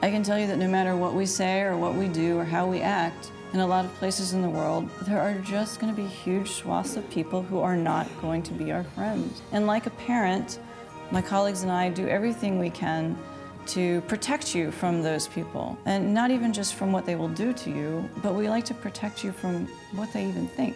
I can tell you that no matter what we say or what we do or how we act, in a lot of places in the world, there are just going to be huge swaths of people who are not going to be our friends. And like a parent, my colleagues and I do everything we can to protect you from those people. And not even just from what they will do to you, but we like to protect you from what they even think.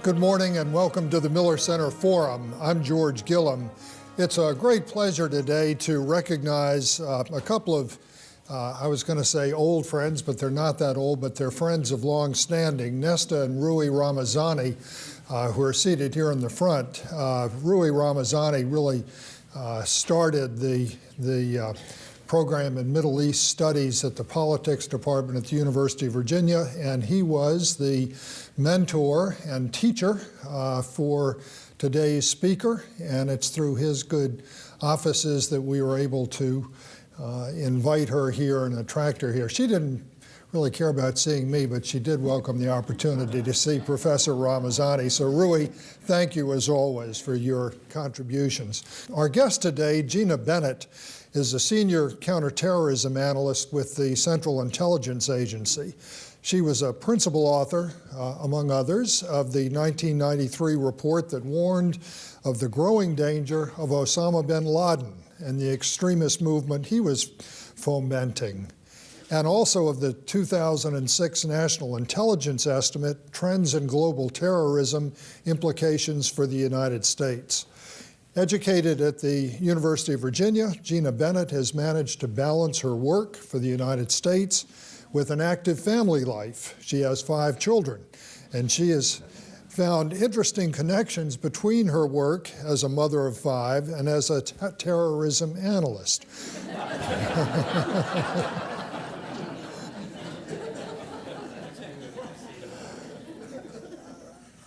Good morning and welcome to the Miller Center Forum. I'm George Gillum. It's a great pleasure today to recognize a couple of, I was going to say old friends, but they're not that old, but they're friends of long standing, Nesta and Rui Ramazani, who are seated here in the front. Rui Ramazani really started the program in Middle East Studies at the Politics Department at the University of Virginia, and he was the mentor and teacher for today's speaker, and it's through his good offices that we were able to invite her here and attract her here. She didn't really care about seeing me, but she did welcome the opportunity to see Professor Ramazani. So Rui, thank you as always for your contributions. Our guest today, Gina Bennett, is a senior counterterrorism analyst with the Central Intelligence Agency. She was a principal author, among others, of the 1993 report that warned of the growing danger of Osama bin Laden and the extremist movement he was fomenting, and also of the 2006 National Intelligence Estimate, Trends in Global Terrorism, Implications for the United States. Educated at the University of Virginia, Gina Bennett has managed to balance her work for the United States with an active family life. She has 5 children, and she has found interesting connections between her work as a mother of 5 and as a terrorism analyst.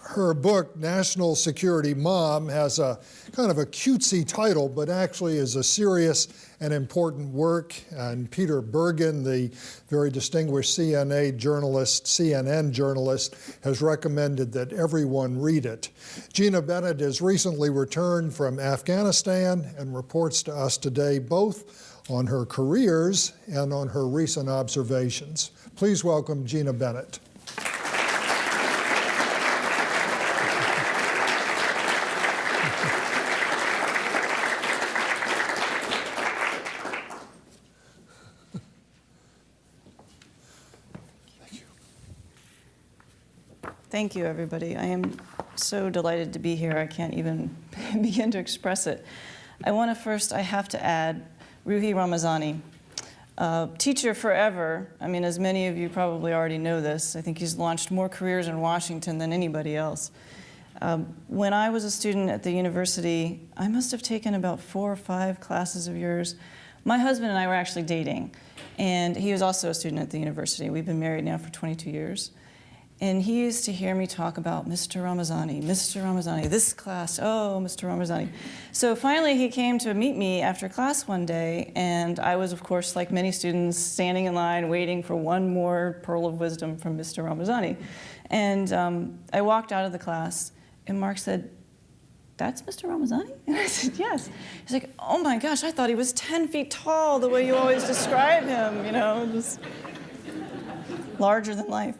Her book, National Security Mom, has a kind of a cutesy title, but actually is a serious and important work. And Peter Bergen, the very distinguished CNN journalist, has recommended that everyone read it. Gina Bennett has recently returned from Afghanistan and reports to us today both on her careers and on her recent observations. Please welcome Gina Bennett. Thank you, everybody. I am so delighted to be here. I can't even begin to express it. I have to add, Rui Ramazani, teacher forever. I mean, as many of you probably already know this, I think he's launched more careers in Washington than anybody else. When I was a student at the university, I must have taken about 4 or 5 classes of yours. My husband and I were actually dating, and he was also a student at the university. We've been married now for 22 years. And he used to hear me talk about Mr. Ramazani, this class, oh, Mr. Ramazani. So finally he came to meet me after class one day, and I was, of course, like many students, standing in line waiting for one more pearl of wisdom from Mr. Ramazani. And I walked out of the class, and Mark said, "That's Mr. Ramazani?" And I said, "Yes." He's like, "Oh my gosh, I thought he was 10 feet tall the way you always describe him, you know, just larger than life."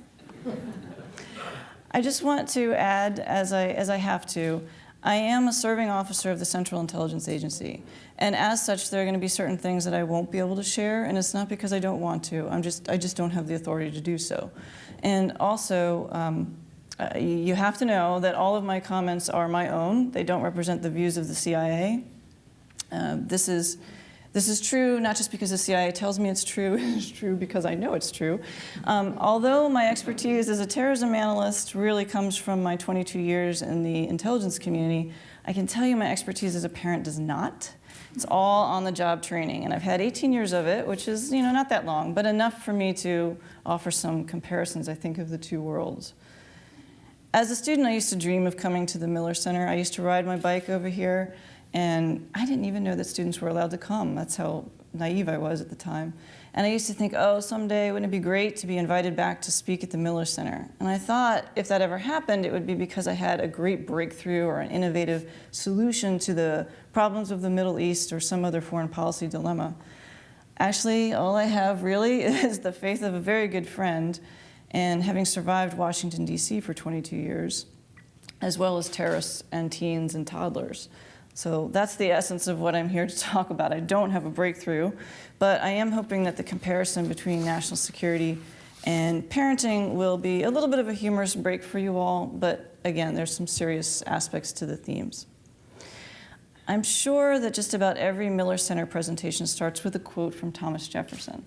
I just want to add, as I have to, I am a serving officer of the Central Intelligence Agency. And as such, there are going to be certain things that I won't be able to share, and it's not because I don't want to. I just don't have the authority to do so. And also, you have to know that all of my comments are my own. They don't represent the views of the CIA. This is true not just because the CIA tells me it's true, it's true because I know it's true. Although my expertise as a terrorism analyst really comes from my 22 years in the intelligence community, I can tell you my expertise as a parent does not. It's all on-the-job training, and I've had 18 years of it, which is, you know, not that long, but enough for me to offer some comparisons, I think, of the two worlds. As a student, I used to dream of coming to the Miller Center. I used to ride my bike over here, and I didn't even know that students were allowed to come. That's how naive I was at the time. And I used to think, oh, someday wouldn't it be great to be invited back to speak at the Miller Center? And I thought if that ever happened, it would be because I had a great breakthrough or an innovative solution to the problems of the Middle East or some other foreign policy dilemma. Actually, all I have really is the faith of a very good friend, and having survived Washington, D.C. for 22 years, as well as terrorists and teens and toddlers. So that's the essence of what I'm here to talk about. I don't have a breakthrough, but I am hoping that the comparison between national security and parenting will be a little bit of a humorous break for you all, but again, there's some serious aspects to the themes. I'm sure that just about every Miller Center presentation starts with a quote from Thomas Jefferson.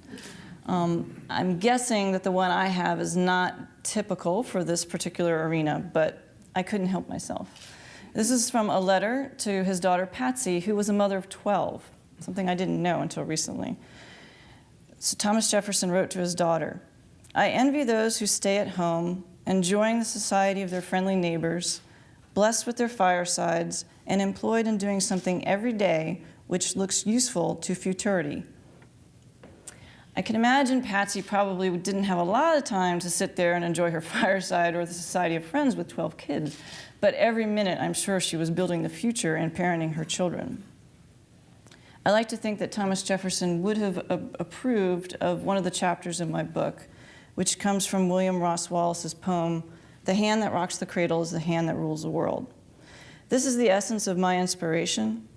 I'm guessing that the one I have is not typical for this particular arena, but I couldn't help myself. This is from a letter to his daughter Patsy, who was a mother of 12, something I didn't know until recently. So Thomas Jefferson wrote to his daughter, "I envy those who stay at home, enjoying the society of their friendly neighbors, blessed with their firesides, and employed in doing something every day which looks useful to futurity." I can imagine Patsy probably didn't have a lot of time to sit there and enjoy her fireside or the society of friends with 12 kids, but every minute I'm sure she was building the future and parenting her children. I like to think that Thomas Jefferson would have approved of one of the chapters in my book, which comes from William Ross Wallace's poem, "The hand that rocks the cradle is the hand that rules the world." This is the essence of my inspiration.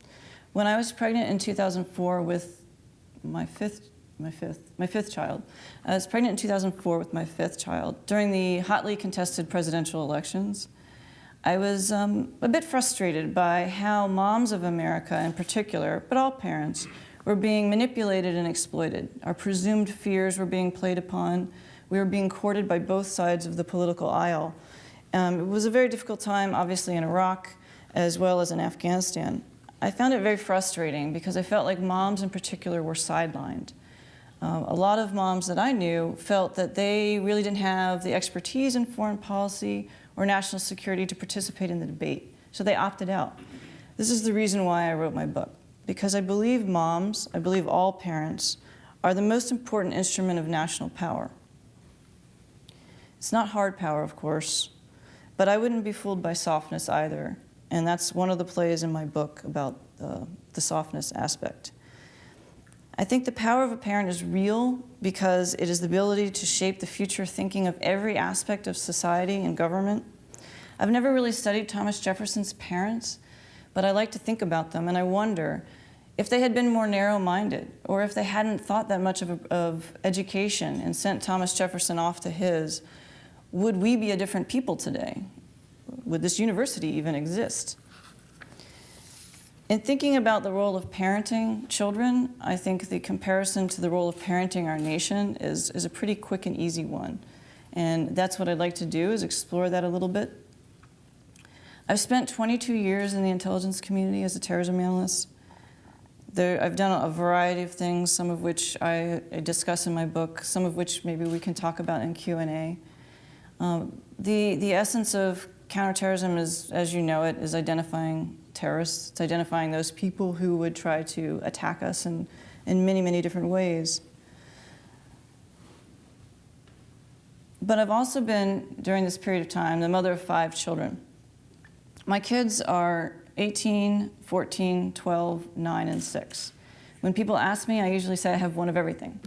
When I was pregnant in 2004 with my fifth child, I was pregnant in 2004 with my fifth child. During the hotly contested presidential elections, I was a bit frustrated by how moms of America in particular, but all parents, were being manipulated and exploited. Our presumed fears were being played upon. We were being courted by both sides of the political aisle. It was a very difficult time, obviously, in Iraq, as well as in Afghanistan. I found it very frustrating because I felt like moms in particular were sidelined. A lot of moms that I knew felt that they really didn't have the expertise in foreign policy or national security to participate in the debate, so they opted out. This is the reason why I wrote my book, because I believe moms, I believe all parents, are the most important instrument of national power. It's not hard power, of course, but I wouldn't be fooled by softness either, and that's one of the plays in my book about the softness aspect. I think the power of a parent is real because it is the ability to shape the future thinking of every aspect of society and government. I've never really studied Thomas Jefferson's parents, but I like to think about them, and I wonder if they had been more narrow-minded, or if they hadn't thought that much of education and sent Thomas Jefferson off to his, would we be a different people today? Would this university even exist? In thinking about the role of parenting children, I think the comparison to the role of parenting our nation is a pretty quick and easy one. And that's what I'd like to do, is explore that a little bit. I've spent 22 years in the intelligence community as a terrorism analyst. I've done a variety of things, some of which I discuss in my book, some of which maybe we can talk about in Q&A. The essence of counterterrorism is, as you know it, is identifying terrorists. It's identifying those people who would try to attack us in many, many different ways. But I've also been, during this period of time, the mother of 5 children. My kids are 18, 14, 12, 9, and 6. When people ask me, I usually say I have one of everything.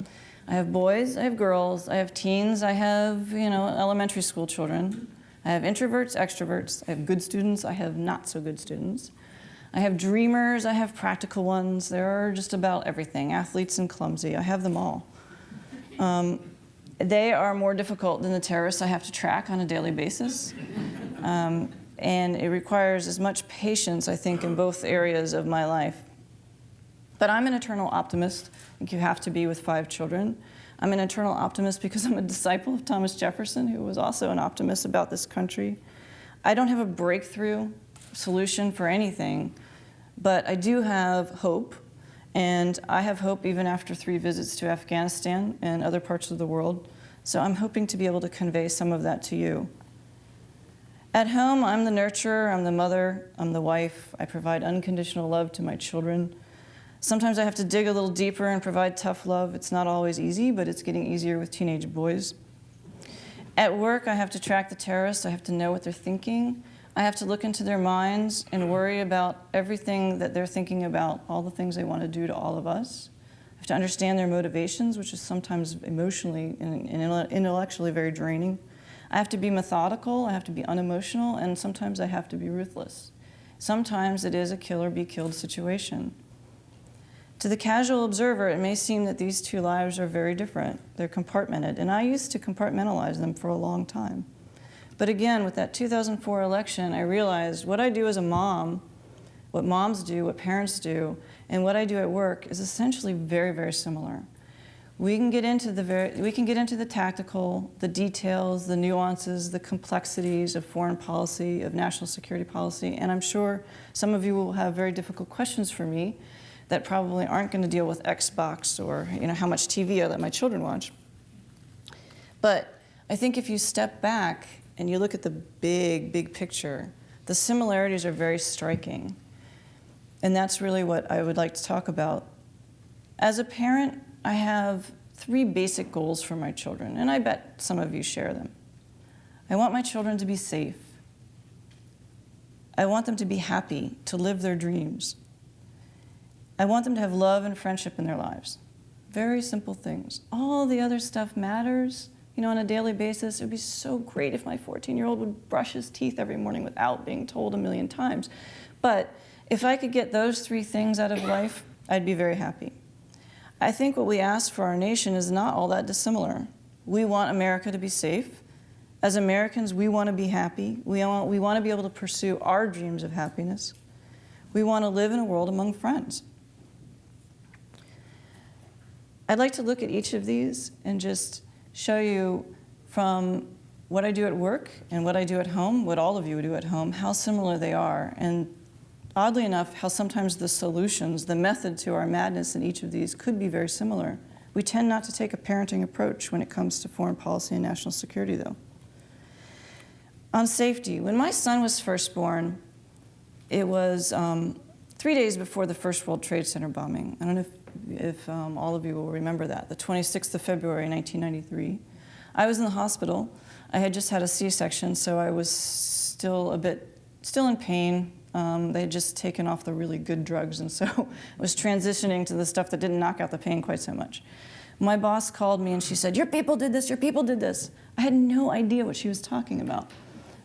I have boys, I have girls, I have teens, I have, elementary school children. I have introverts, extroverts, I have good students, I have not so good students. I have dreamers, I have practical ones. There are just about everything, athletes and clumsy. I have them all. They are more difficult than the terrorists I have to track on a daily basis. And it requires as much patience, I think, in both areas of my life. But I'm an eternal optimist. I think you have to be with 5 children. I'm an eternal optimist because I'm a disciple of Thomas Jefferson, who was also an optimist about this country. I don't have a breakthrough solution for anything, but I do have hope, and I have hope even after 3 visits to Afghanistan and other parts of the world. So I'm hoping to be able to convey some of that to you. At home, I'm the nurturer, I'm the mother, I'm the wife. I provide unconditional love to my children. Sometimes I have to dig a little deeper and provide tough love. It's not always easy, but it's getting easier with teenage boys. At work, I have to track the terrorists. I have to know what they're thinking. I have to look into their minds and worry about everything that they're thinking about, all the things they want to do to all of us. I have to understand their motivations, which is sometimes emotionally and intellectually very draining. I have to be methodical, I have to be unemotional, and sometimes I have to be ruthless. Sometimes it is a kill or be killed situation. To the casual observer, it may seem that these two lives are very different. They're compartmented, and I used to compartmentalize them for a long time. But again, with that 2004 election, I realized what I do as a mom, what moms do, what parents do, and what I do at work is essentially very, very similar. We can get into the tactical, the details, the nuances, the complexities of foreign policy, of national security policy, and I'm sure some of you will have very difficult questions for me that probably aren't going to deal with Xbox or how much TV I let my children watch. But I think if you step back and you look at the big, big picture, the similarities are very striking. And that's really what I would like to talk about. As a parent, I have 3 basic goals for my children, and I bet some of you share them. I want my children to be safe. I want them to be happy, to live their dreams. I want them to have love and friendship in their lives. Very simple things. All the other stuff matters, on a daily basis. It would be so great if my 14-year-old would brush his teeth every morning without being told a million times. But if I could get those 3 things out of life, I'd be very happy. I think what we ask for our nation is not all that dissimilar. We want America to be safe. As Americans, we want to be happy. We want to be able to pursue our dreams of happiness. We want to live in a world among friends. I'd like to look at each of these and just show you from what I do at work and what I do at home, what all of you do at home, how similar they are. And oddly enough, how sometimes the solutions, the method to our madness in each of these could be very similar. We tend not to take a parenting approach when it comes to foreign policy and national security, though. On safety, when my son was first born, it was 3 days before the first World Trade Center bombing. I don't know if all of you will remember that, the 26th of February, 1993. I was in the hospital. I had just had a C-section, so I was still in pain. They had just taken off the really good drugs, and so I was transitioning to the stuff that didn't knock out the pain quite so much. My boss called me and she said, "Your people did this, your people did this." I had no idea what she was talking about.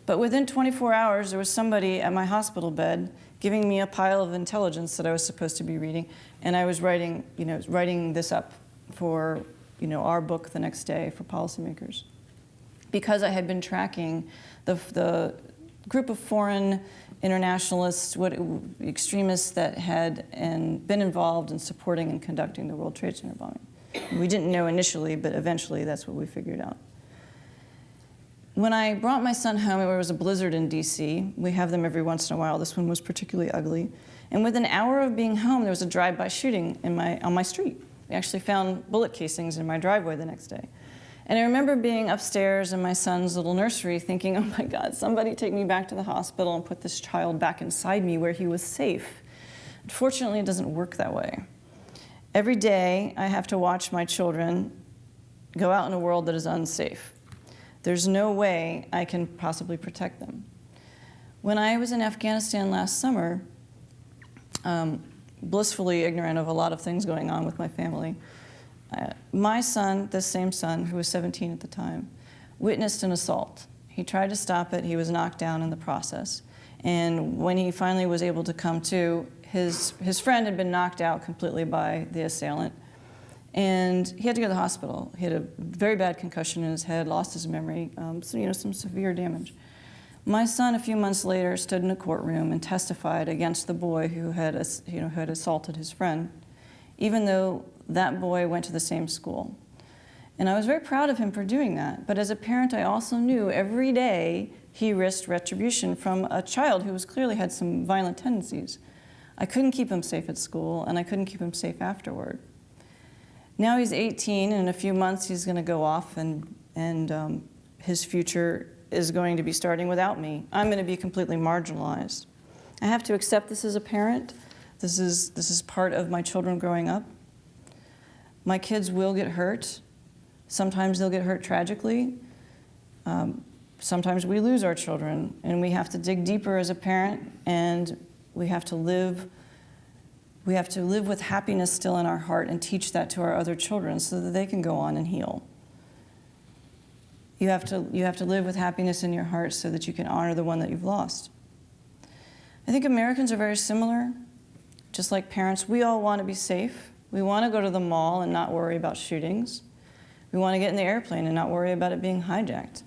But within 24 hours, there was somebody at my hospital bed giving me a pile of intelligence that I was supposed to be reading, and I was writing this up for, our book the next day for policymakers. Because I had been tracking the group of foreign internationalists, extremists that had been involved in supporting and conducting the World Trade Center bombing. We didn't know initially, but eventually that's what we figured out. When I brought my son home, there was a blizzard in DC. We have them every once in a while. This one was particularly ugly. And within an hour of being home, there was a drive-by shooting on my street. We actually found bullet casings in my driveway the next day. And I remember being upstairs in my son's little nursery thinking, oh my God, somebody take me back to the hospital and put this child back inside me where he was safe. Unfortunately, it doesn't work that way. Every day, I have to watch my children go out in a world that is unsafe. There's no way I can possibly protect them. When I was in Afghanistan last summer, blissfully ignorant of a lot of things going on with my family, my son, this same son, who was 17 at the time, witnessed an assault. He tried to stop it. He was knocked down in the process. And when he finally was able to come to, his friend had been knocked out completely by the assailant. And he had to go to the hospital. He had a very bad concussion in his head, lost his memory, some severe damage. My son, a few months later, stood in a courtroom and testified against the boy who had assaulted his friend, even though that boy went to the same school. And I was very proud of him for doing that. But as a parent, I also knew every day he risked retribution from a child who clearly had some violent tendencies. I couldn't keep him safe at school, and I couldn't keep him safe afterward. Now he's 18, and in a few months he's going to go off, and his future is going to be starting without me. I'm going to be completely marginalized. I have to accept this as a parent, This is part of my children growing up. My kids will get hurt. Sometimes they'll get hurt tragically. Sometimes we lose our children, and we have to dig deeper as a parent, and we have to live with happiness still in our heart and teach that to our other children so that they can go on and heal. You have to live with happiness in your heart so that you can honor the one that you've lost. I think Americans are very similar. Just like parents, we all want to be safe. We want to go to the mall and not worry about shootings. We want to get in the airplane and not worry about it being hijacked.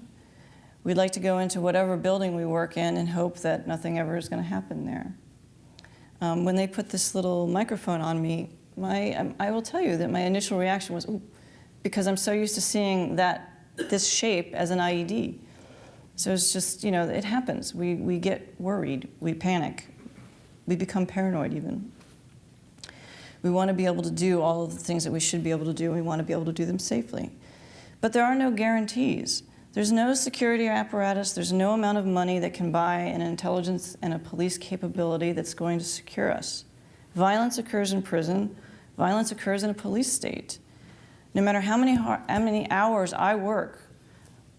We'd like to go into whatever building we work in and hope that nothing ever is going to happen there. When they put this little microphone on me, I will tell you that my initial reaction was, ooh, because I'm so used to seeing this shape as an IED. So it's just, it happens. We get worried, we panic, we become paranoid even. We want to be able to do all of the things that we should be able to do, and we want to be able to do them safely. But there are no guarantees. There's no security apparatus, there's no amount of money that can buy an intelligence and a police capability that's going to secure us. Violence occurs in prison, violence occurs in a police state. No matter how many hours I work,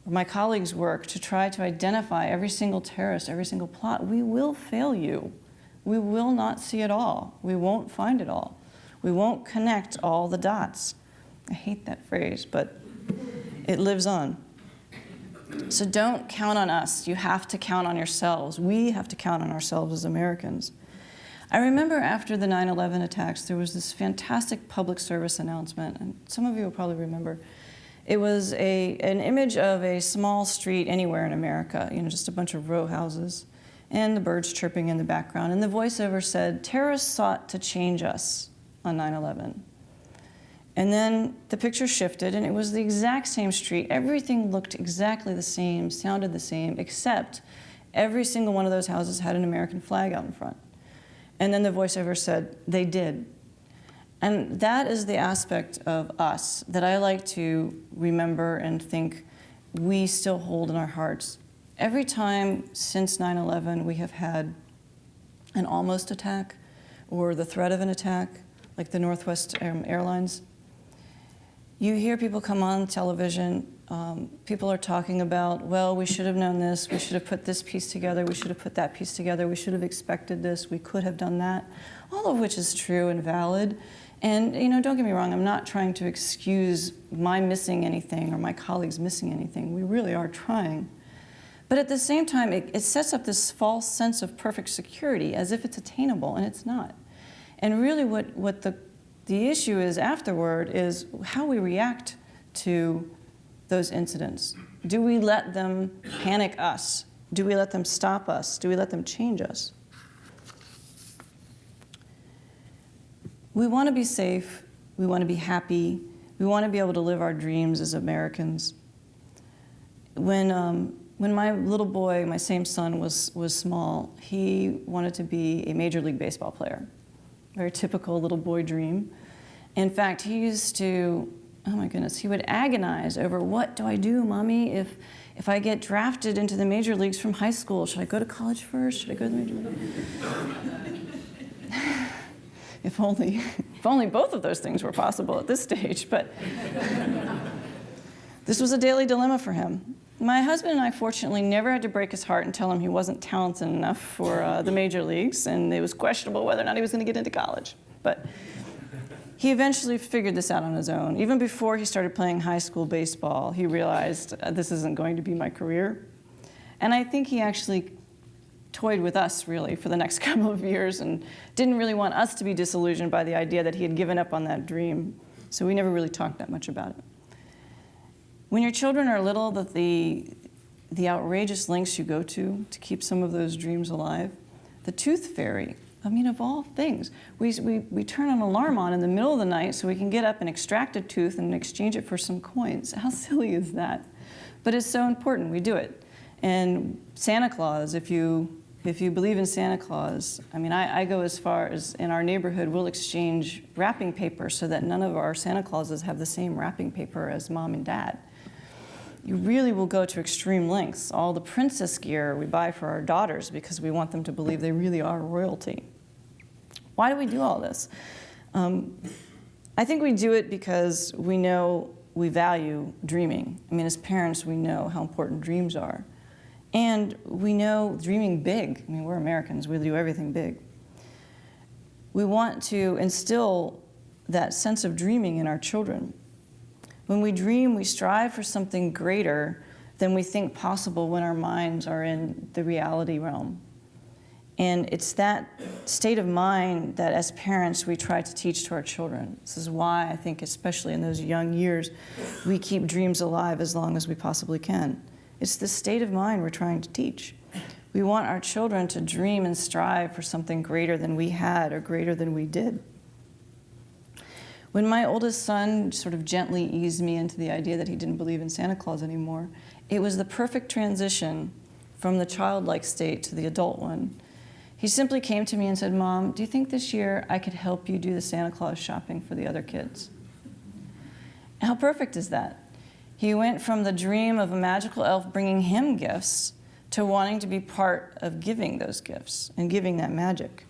or my colleagues work to try to identify every single terrorist, every single plot, we will fail you. We will not see it all. We won't find it all. We won't connect all the dots. I hate that phrase, but it lives on. So don't count on us. You have to count on yourselves. We have to count on ourselves as Americans. I remember after the 9/11 attacks, there was this fantastic public service announcement, and some of you will probably remember. It was an image of a small street anywhere in America, just a bunch of row houses, and the birds chirping in the background. And the voiceover said, "Terrorists sought to change us on 9/11. And then the picture shifted, and it was the exact same street. Everything looked exactly the same, sounded the same, except every single one of those houses had an American flag out in front. And then the voiceover said, "They did." And that is the aspect of us that I like to remember and think we still hold in our hearts. Every time since 9/11 we have had an almost attack or the threat of an attack, like the Northwest Airlines, you hear people come on television, people are talking about, well, we should have known this, we should have put this piece together, we should have put that piece together, we should have expected this, we could have done that, all of which is true and valid. And don't get me wrong, I'm not trying to excuse my missing anything or my colleagues missing anything. We really are trying. But at the same time, it sets up this false sense of perfect security as if it's attainable, and it's not. And really what the issue is afterward is how we react to those incidents. Do we let them panic us? Do we let them stop us? Do we let them change us? We want to be safe. We want to be happy. We want to be able to live our dreams as Americans. When my little boy, my same son, was small, he wanted to be a Major League Baseball player. Very typical little boy dream. In fact, he used to, oh my goodness, he would agonize over, what do I do, Mommy, if I get drafted into the major leagues from high school? Should I go to college first? Should I go to the major leagues? If only both of those things were possible at this stage, but this was a daily dilemma for him. My husband and I, fortunately, never had to break his heart and tell him he wasn't talented enough for the major leagues, and it was questionable whether or not he was going to get into college. But he eventually figured this out on his own. Even before he started playing high school baseball, he realized this isn't going to be my career. And I think he actually toyed with us, really, for the next couple of years and didn't really want us to be disillusioned by the idea that he had given up on that dream. So we never really talked that much about it. When your children are little, the outrageous lengths you go to keep some of those dreams alive. The tooth fairy, of all things. We turn an alarm on in the middle of the night so we can get up and extract a tooth and exchange it for some coins. How silly is that? But it's so important, we do it. And Santa Claus, if you believe in Santa Claus, I go as far as in our neighborhood, we'll exchange wrapping paper so that none of our Santa Clauses have the same wrapping paper as Mom and Dad. You really will go to extreme lengths. All the princess gear we buy for our daughters because we want them to believe they really are royalty. Why do we do all this? I think we do it because we know we value dreaming. I mean, as parents, we know how important dreams are. And we know dreaming big. I mean, we're Americans. We do everything big. We want to instill that sense of dreaming in our children. When we dream, we strive for something greater than we think possible when our minds are in the reality realm. And it's that state of mind that as parents we try to teach to our children. This is why I think, especially in those young years, we keep dreams alive as long as we possibly can. It's the state of mind we're trying to teach. We want our children to dream and strive for something greater than we had or greater than we did. When my oldest son sort of gently eased me into the idea that he didn't believe in Santa Claus anymore, it was the perfect transition from the childlike state to the adult one. He simply came to me and said, "Mom, do you think this year I could help you do the Santa Claus shopping for the other kids?" How perfect is that? He went from the dream of a magical elf bringing him gifts to wanting to be part of giving those gifts and giving that magic.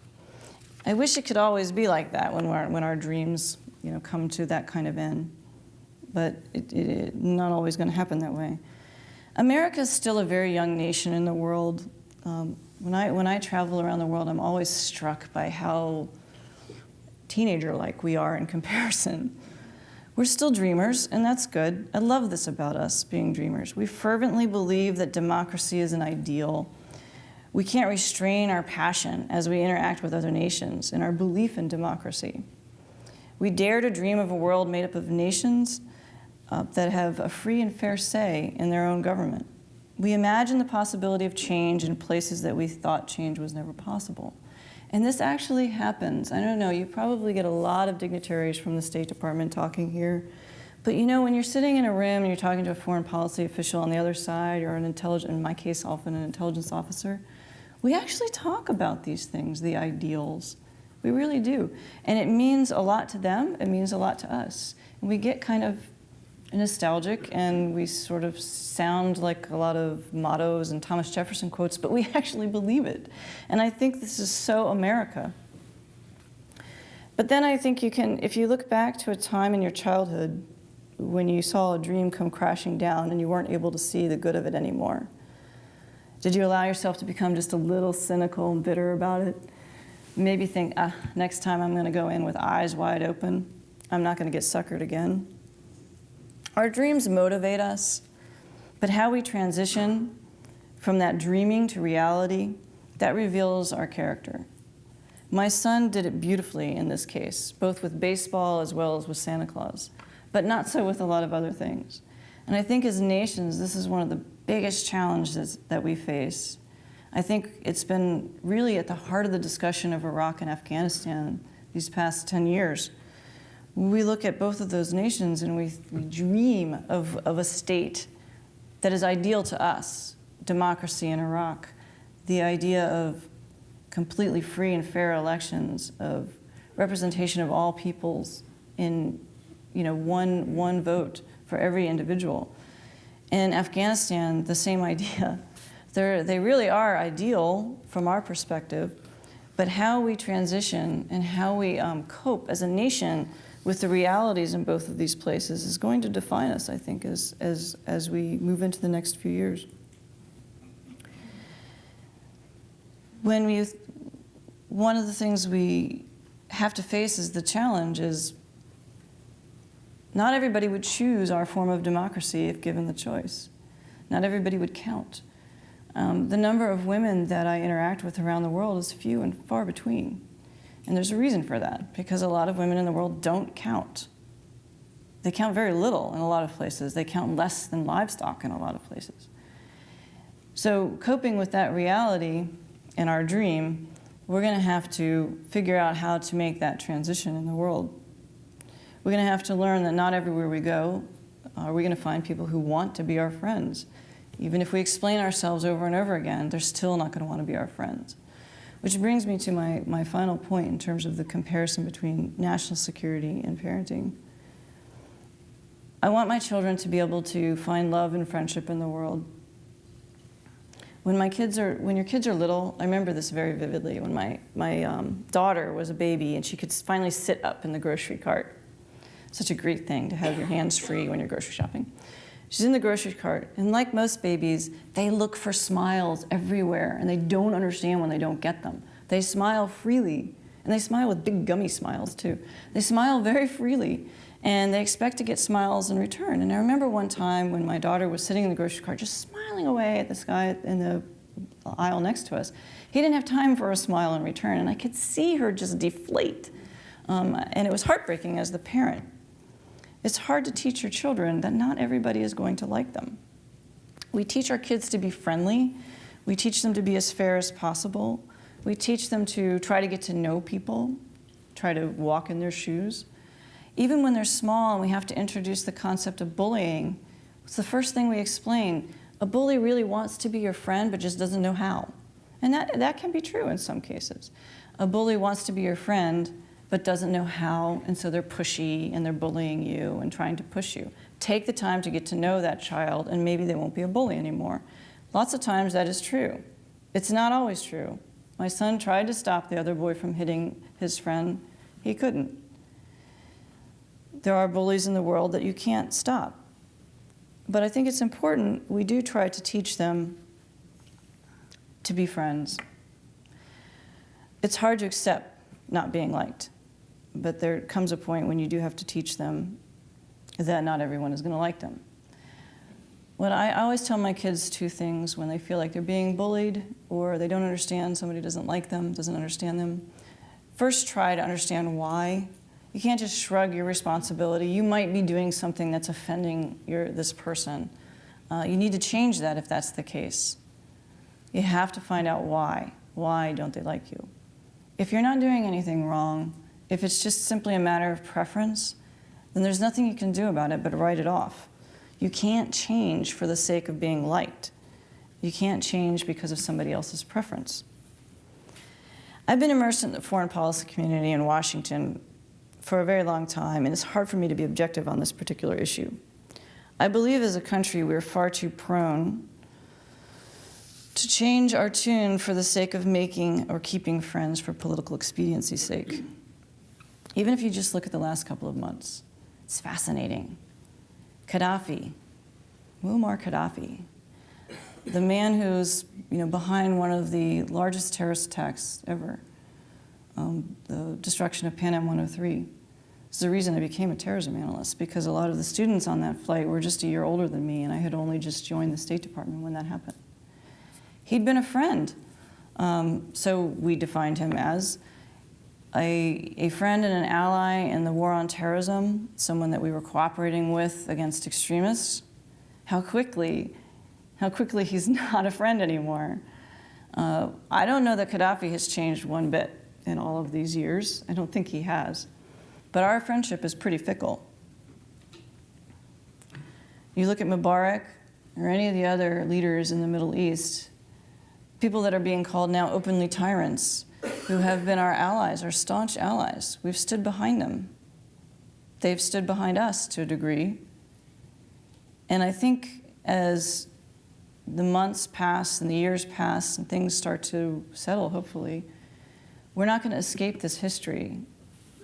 I wish it could always be like that when our dreams, come to that kind of end, but it's not always going to happen that way. America is still a very young nation in the world. When I travel around the world, I'm always struck by how teenager-like we are in comparison. We're still dreamers, and that's good. I love this about us, being dreamers. We fervently believe that democracy is an ideal. We can't restrain our passion as we interact with other nations in our belief in democracy. We dare to dream of a world made up of nations that have a free and fair say in their own government. We imagine the possibility of change in places that we thought change was never possible. And this actually happens. I don't know, you probably get a lot of dignitaries from the State Department talking here. But when you're sitting in a room and you're talking to a foreign policy official on the other side, or in my case, often an intelligence officer, we actually talk about these things, the ideals. We really do. And it means a lot to them, it means a lot to us. And we get kind of nostalgic, and we sort of sound like a lot of mottos and Thomas Jefferson quotes, but we actually believe it. And I think this is so America. But then I think if you look back to a time in your childhood when you saw a dream come crashing down and you weren't able to see the good of it anymore, did you allow yourself to become just a little cynical and bitter about it? Maybe think, next time I'm going to go in with eyes wide open. I'm not going to get suckered again. Our dreams motivate us, but how we transition from that dreaming to reality, that reveals our character. My son did it beautifully in this case, both with baseball as well as with Santa Claus, but not so with a lot of other things. And I think as nations, this is one of the biggest challenges that we face. I think it's been really at the heart of the discussion of Iraq and Afghanistan these past 10 years. We look at both of those nations and we dream of a state that is ideal to us, democracy in Iraq, the idea of completely free and fair elections, of representation of all peoples in one vote for every individual. In Afghanistan, the same idea. They really are ideal from our perspective, but how we transition and how we cope as a nation with the realities in both of these places is going to define us, I think, as we move into the next few years. One of the things we have to face as the challenge is not everybody would choose our form of democracy if given the choice. Not everybody would count. The number of women that I interact with around the world is few and far between. And there's a reason for that, because a lot of women in the world don't count. They count very little in a lot of places. They count less than livestock in a lot of places. So coping with that reality in our dream, we're going to have to figure out how to make that transition in the world. We're going to have to learn that not everywhere we go are we going to find people who want to be our friends. Even if we explain ourselves over and over again, they're still not going to want to be our friends. Which brings me to my final point in terms of the comparison between national security and parenting. I want my children to be able to find love and friendship in the world. When your kids are little, I remember this very vividly. When my daughter was a baby and she could finally sit up in the grocery cart. Such a great thing to have your hands free when you're grocery shopping. She's in the grocery cart, and like most babies, they look for smiles everywhere, and they don't understand when they don't get them. They smile freely, and they smile with big gummy smiles too. They smile very freely, and they expect to get smiles in return. And I remember one time when my daughter was sitting in the grocery cart just smiling away at this guy in the aisle next to us. He didn't have time for a smile in return, and I could see her just deflate. And it was heartbreaking as the parent. It's hard to teach your children that not everybody is going to like them. We teach our kids to be friendly. We teach them to be as fair as possible. We teach them to try to get to know people, try to walk in their shoes. Even when they're small and we have to introduce the concept of bullying, it's the first thing we explain. A bully really wants to be your friend but just doesn't know how. And that can be true in some cases. A bully wants to be your friend but doesn't know how, and so they're pushy and they're bullying you and trying to push you. Take the time to get to know that child, and maybe they won't be a bully anymore. Lots of times that is true. It's not always true. My son tried to stop the other boy from hitting his friend. He couldn't. There are bullies in the world that you can't stop. But I think it's important we do try to teach them to be friends. It's hard to accept not being liked. But there comes a point when you do have to teach them that not everyone is going to like them. I always tell my kids two things when they feel like they're being bullied or they don't understand, somebody doesn't like them, doesn't understand them. First, try to understand why. You can't just shrug your responsibility. You might be doing something that's offending this person. You need to change that if that's the case. You have to find out why. Why don't they like you? If you're not doing anything wrong, if it's just simply a matter of preference, then there's nothing you can do about it but write it off. You can't change for the sake of being liked. You can't change because of somebody else's preference. I've been immersed in the foreign policy community in Washington for a very long time, and it's hard for me to be objective on this particular issue. I believe as a country we're far too prone to change our tune for the sake of making or keeping friends for political expediency's sake. Even if you just look at the last couple of months, it's fascinating. Gaddafi, Muammar Gaddafi, the man who's behind one of the largest terrorist attacks ever, the destruction of Pan Am 103. It's the reason I became a terrorism analyst, because a lot of the students on that flight were just a year older than me, and I had only just joined the State Department when that happened. He'd been a friend, so we defined him as a friend and an ally in the war on terrorism, someone that we were cooperating with against extremists. How quickly he's not a friend anymore. I don't know that Gaddafi has changed one bit in all of these years. I don't think he has. But our friendship is pretty fickle. You look at Mubarak or any of the other leaders in the Middle East, people that are being called now openly tyrants, who have been our allies, our staunch allies. We've stood behind them. They've stood behind us to a degree. And I think as the months pass and the years pass and things start to settle, hopefully, we're not going to escape this history.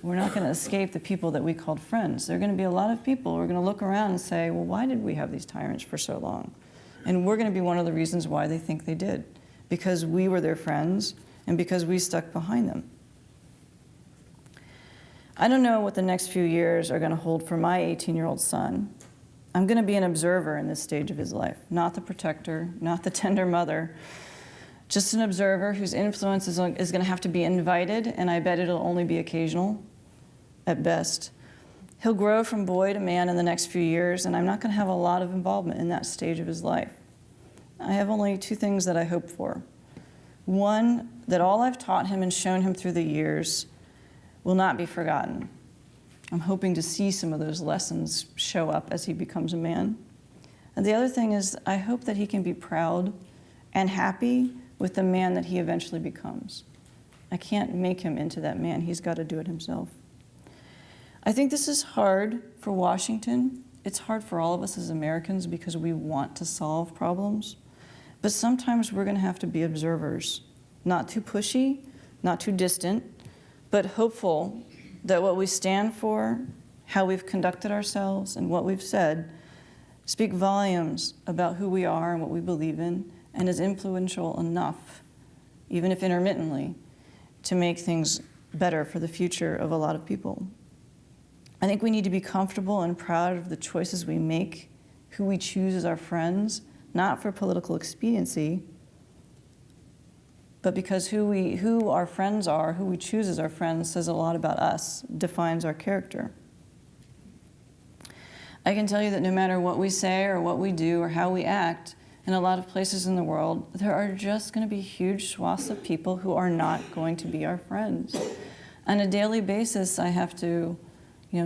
We're not going to escape the people that we called friends. There are going to be a lot of people who are going to look around and say, well, why did we have these tyrants for so long? And we're going to be one of the reasons why they think they did, because we were their friends and because we stuck behind them. I don't know what the next few years are going to hold for my 18-year-old son. I'm going to be an observer in this stage of his life, not the protector, not the tender mother, just an observer whose influence is going to have to be invited, and I bet it'll only be occasional at best. He'll grow from boy to man in the next few years, and I'm not going to have a lot of involvement in that stage of his life. I have only two things that I hope for. One, that all I've taught him and shown him through the years will not be forgotten. I'm hoping to see some of those lessons show up as he becomes a man. And the other thing is, I hope that he can be proud and happy with the man that he eventually becomes. I can't make him into that man. He's got to do it himself. I think this is hard for Washington. It's hard for all of us as Americans because we want to solve problems. But sometimes we're going to have to be observers, not too pushy, not too distant, but hopeful that what we stand for, how we've conducted ourselves, and what we've said speak volumes about who we are and what we believe in, and is influential enough, even if intermittently, to make things better for the future of a lot of people. I think we need to be comfortable and proud of the choices we make, who we choose as our friends, not for political expediency, but because who our friends are, who we choose as our friends, says a lot about us, defines our character. I can tell you that no matter what we say or what we do or how we act, in a lot of places in the world, there are just going to be huge swaths of people who are not going to be our friends. On a daily basis, I have to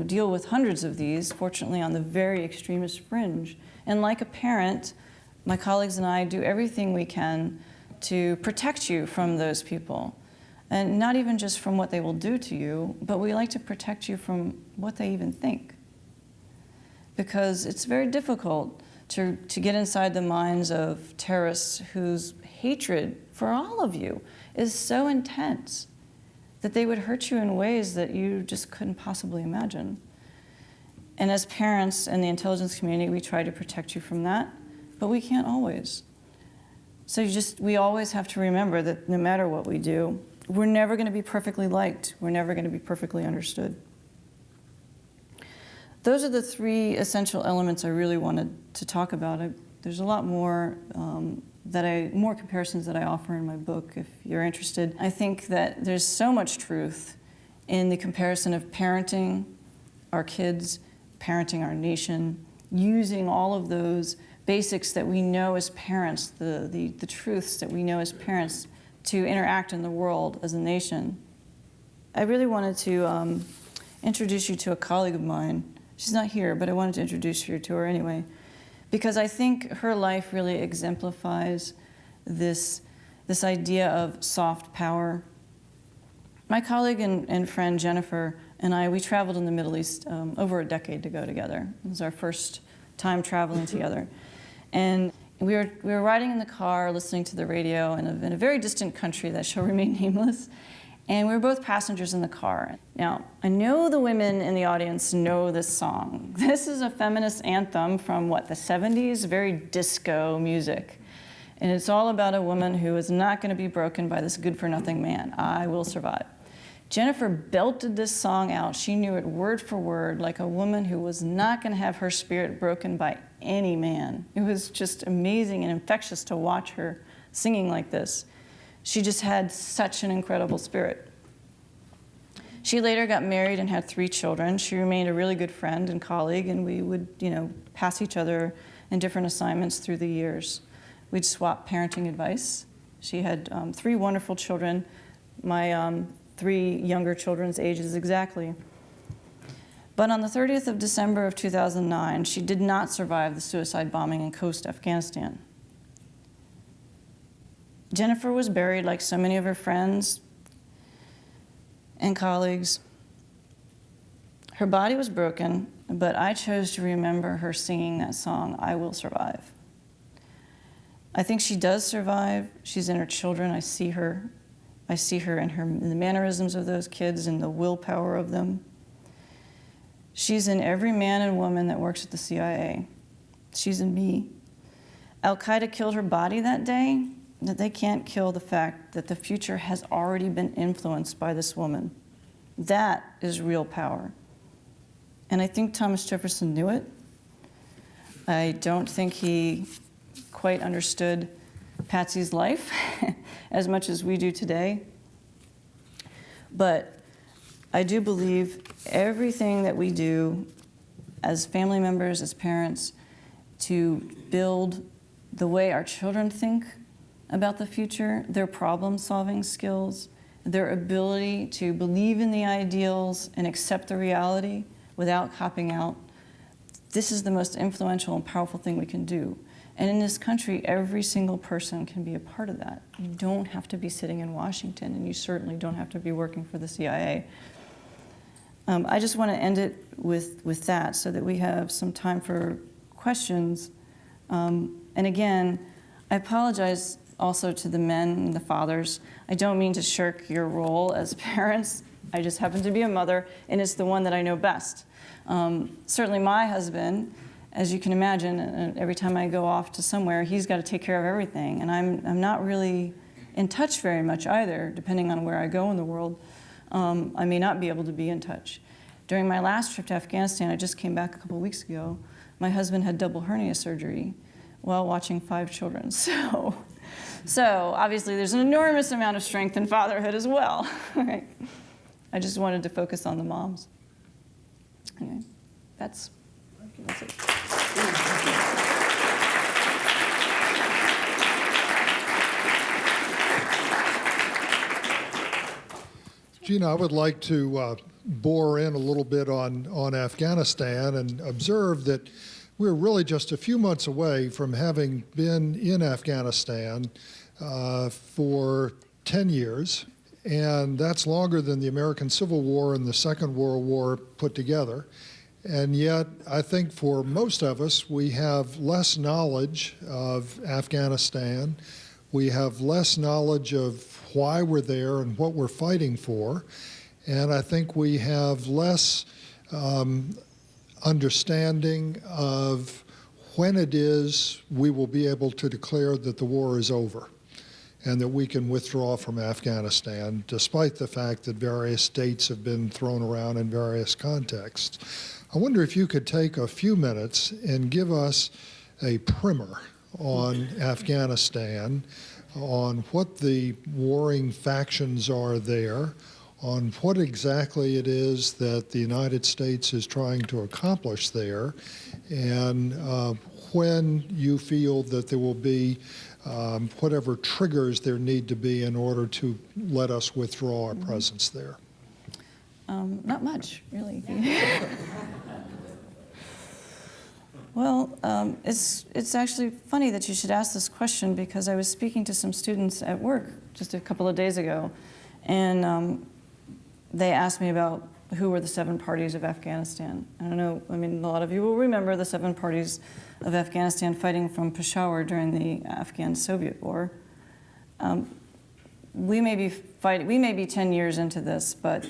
deal with hundreds of these, fortunately on the very extremist fringe. And like a parent, my colleagues and I do everything we can to protect you from those people. And not even just from what they will do to you, but we like to protect you from what they even think. Because it's very difficult to get inside the minds of terrorists whose hatred for all of you is so intense that they would hurt you in ways that you just couldn't possibly imagine. And as parents and the intelligence community, we try to protect you from that, but we can't always. So we always have to remember that no matter what we do, we're never going to be perfectly liked. We're never going to be perfectly understood. Those are the three essential elements I really wanted to talk about. There's a lot more more comparisons that I offer in my book if you're interested. I think that there's so much truth in the comparison of parenting our kids, parenting our nation, using all of those basics that we know as parents, the truths that we know as parents to interact in the world as a nation. I really wanted to introduce you to a colleague of mine. She's not here, but I wanted to introduce you to her anyway, because I think her life really exemplifies this idea of soft power. My colleague and friend Jennifer and I, we traveled in the Middle East over a decade ago together. It was our first time traveling together. And we were riding in the car, listening to the radio in a very distant country that shall remain nameless. And we were both passengers in the car. Now, I know the women in the audience know this song. This is a feminist anthem from, the 70s? Very disco music. And it's all about a woman who is not going to be broken by this good-for-nothing man. I will survive. Jennifer belted this song out. She knew it word for word, like a woman who was not going to have her spirit broken by any man. It was just amazing and infectious to watch her singing like this. She just had such an incredible spirit. She later got married and had 3 children. She remained a really good friend and colleague, and we would, pass each other in different assignments through the years. We'd swap parenting advice. She had 3 wonderful children, my 3 younger children's ages exactly. But on the 30th of December of 2009, she did not survive the suicide bombing in Khost, Afghanistan. Jennifer was buried like so many of her friends and colleagues. Her body was broken, but I chose to remember her singing that song, I Will Survive. I think she does survive. She's in her children. I see her in the mannerisms of those kids and the willpower of them. She's in every man and woman that works at the C.I.A. She's in me. Al-Qaeda killed her body that day, that they can't kill the fact that the future has already been influenced by this woman. That is real power. And I think Thomas Jefferson knew it. I don't think he quite understood Patsy's life as much as we do today. But I do believe everything that we do as family members, as parents, to build the way our children think about the future, their problem-solving skills, their ability to believe in the ideals and accept the reality without copping out. This is the most influential and powerful thing we can do. And in this country, every single person can be a part of that. You don't have to be sitting in Washington, and you certainly don't have to be working for the CIA. I just want to end it with that so that we have some time for questions. And again, I apologize also to the men and the fathers. I don't mean to shirk your role as parents. I just happen to be a mother, and it's the one that I know best. Certainly my husband, as you can imagine, every time I go off to somewhere, he's got to take care of everything, and I'm not really in touch very much either, depending on where I go in the world. I may not be able to be in touch. During my last trip to Afghanistan, I just came back a couple weeks ago, my husband had double hernia surgery while watching 5 children. So obviously there's an enormous amount of strength in fatherhood as well. Right? I just wanted to focus on the moms. Anyway, that's it. Gina, I would like to bore in a little bit on Afghanistan and observe that we're really just a few months away from having been in Afghanistan for 10 years, and that's longer than the American Civil War and the Second World War put together. And yet, I think for most of us, we have less knowledge of Afghanistan. We have less knowledge of why we're there and what we're fighting for. And I think we have less understanding of when it is we will be able to declare that the war is over and that we can withdraw from Afghanistan, despite the fact that various dates have been thrown around in various contexts. I wonder if you could take a few minutes and give us a primer on Afghanistan, on what the warring factions are there, on what exactly it is that the United States is trying to accomplish there, and when you feel that there will be whatever triggers there need to be in order to let us withdraw our presence there. Not much, really. Well, it's actually funny that you should ask this question, because I was speaking to some students at work just a couple of days ago, and they asked me about who were the 7 parties of Afghanistan. I don't know, I mean, a lot of you will remember the 7 parties of Afghanistan fighting from Peshawar during the Afghan-Soviet War. We may be 10 years into this, but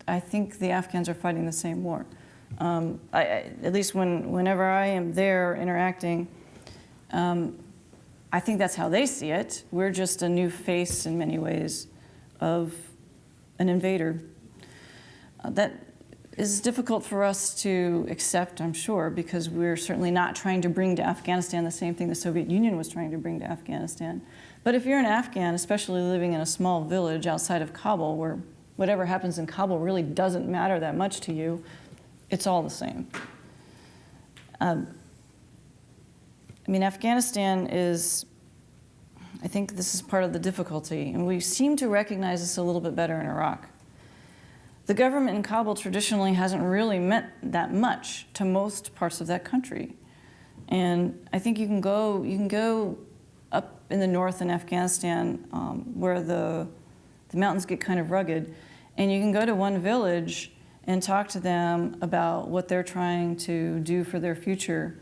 I think the Afghans are fighting the same war. At least whenever I am there interacting, I think that's how they see it. We're just a new face in many ways of an invader. That is difficult for us to accept, I'm sure, because we're certainly not trying to bring to Afghanistan the same thing the Soviet Union was trying to bring to Afghanistan. But if you're an Afghan, especially living in a small village outside of Kabul, where whatever happens in Kabul really doesn't matter that much to you, it's all the same. I mean, Afghanistan is, I think this is part of the difficulty, and we seem to recognize this a little bit better in Iraq. The government in Kabul traditionally hasn't really meant that much to most parts of that country. And I think you can go up in the north in Afghanistan where the mountains get kind of rugged, and you can go to one village and talk to them about what they're trying to do for their future.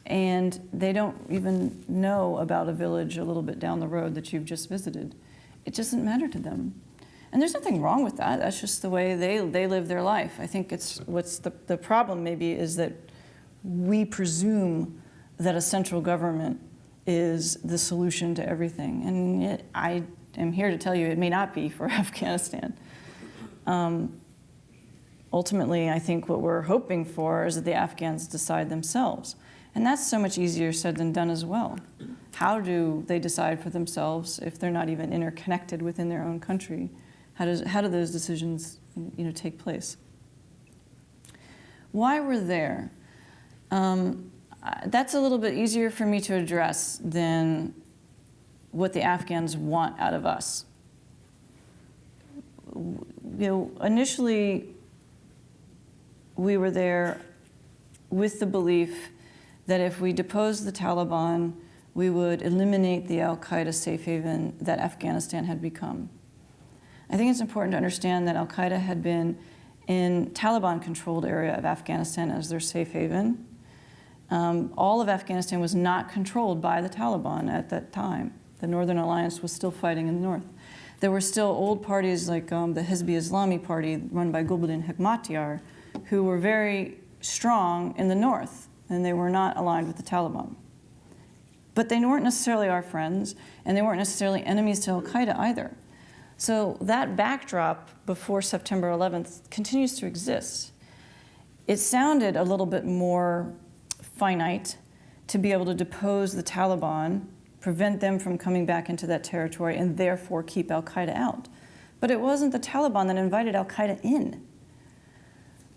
And they don't even know about a village a little bit down the road that you've just visited. It doesn't matter to them. And there's nothing wrong with that. That's just the way they live their life. I think what's the problem maybe is that we presume that a central government is the solution to everything. And I am here to tell you it may not be for Afghanistan. Ultimately, I think what we're hoping for is that the Afghans decide themselves. And that's so much easier said than done as well. How do they decide for themselves if they're not even interconnected within their own country? How do those decisions, take place? Why we're there? That's a little bit easier for me to address than what the Afghans want out of us. Initially, we were there with the belief that if we deposed the Taliban, we would eliminate the al-Qaeda safe haven that Afghanistan had become. I think it's important to understand that al-Qaeda had been in Taliban-controlled area of Afghanistan as their safe haven. all of Afghanistan was not controlled by the Taliban at that time. The Northern Alliance was still fighting in the north. There were still old parties like the Hizb-i-Islami party run by Gulbuddin Hekmatyar, who were very strong in the north, and they were not aligned with the Taliban. But they weren't necessarily our friends, and they weren't necessarily enemies to al-Qaeda either. So that backdrop before September 11th continues to exist. It sounded a little bit more finite to be able to depose the Taliban, prevent them from coming back into that territory, and therefore keep al-Qaeda out. But it wasn't the Taliban that invited al-Qaeda in.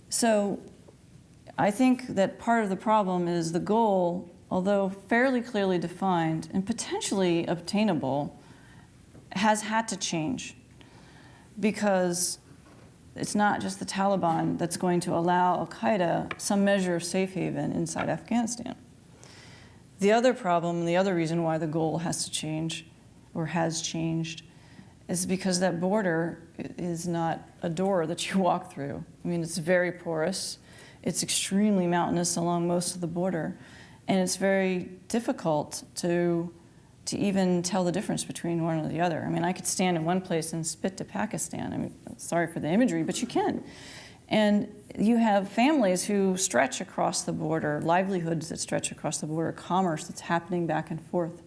So I think that part of the problem is the goal, although fairly clearly defined and potentially obtainable, has had to change, because it's not just the Taliban that's going to allow al-Qaeda some measure of safe haven inside Afghanistan. The other problem, and the other reason why the goal has to change, or has changed, is because that border is not a door that you walk through. I mean, it's very porous. It's extremely mountainous along most of the border, and it's very difficult to even tell the difference between one or the other. I mean, I could stand in one place and spit to Pakistan. I mean, sorry for the imagery, but you can. And you have families who stretch across the border, livelihoods that stretch across the border, commerce that's happening back and forth.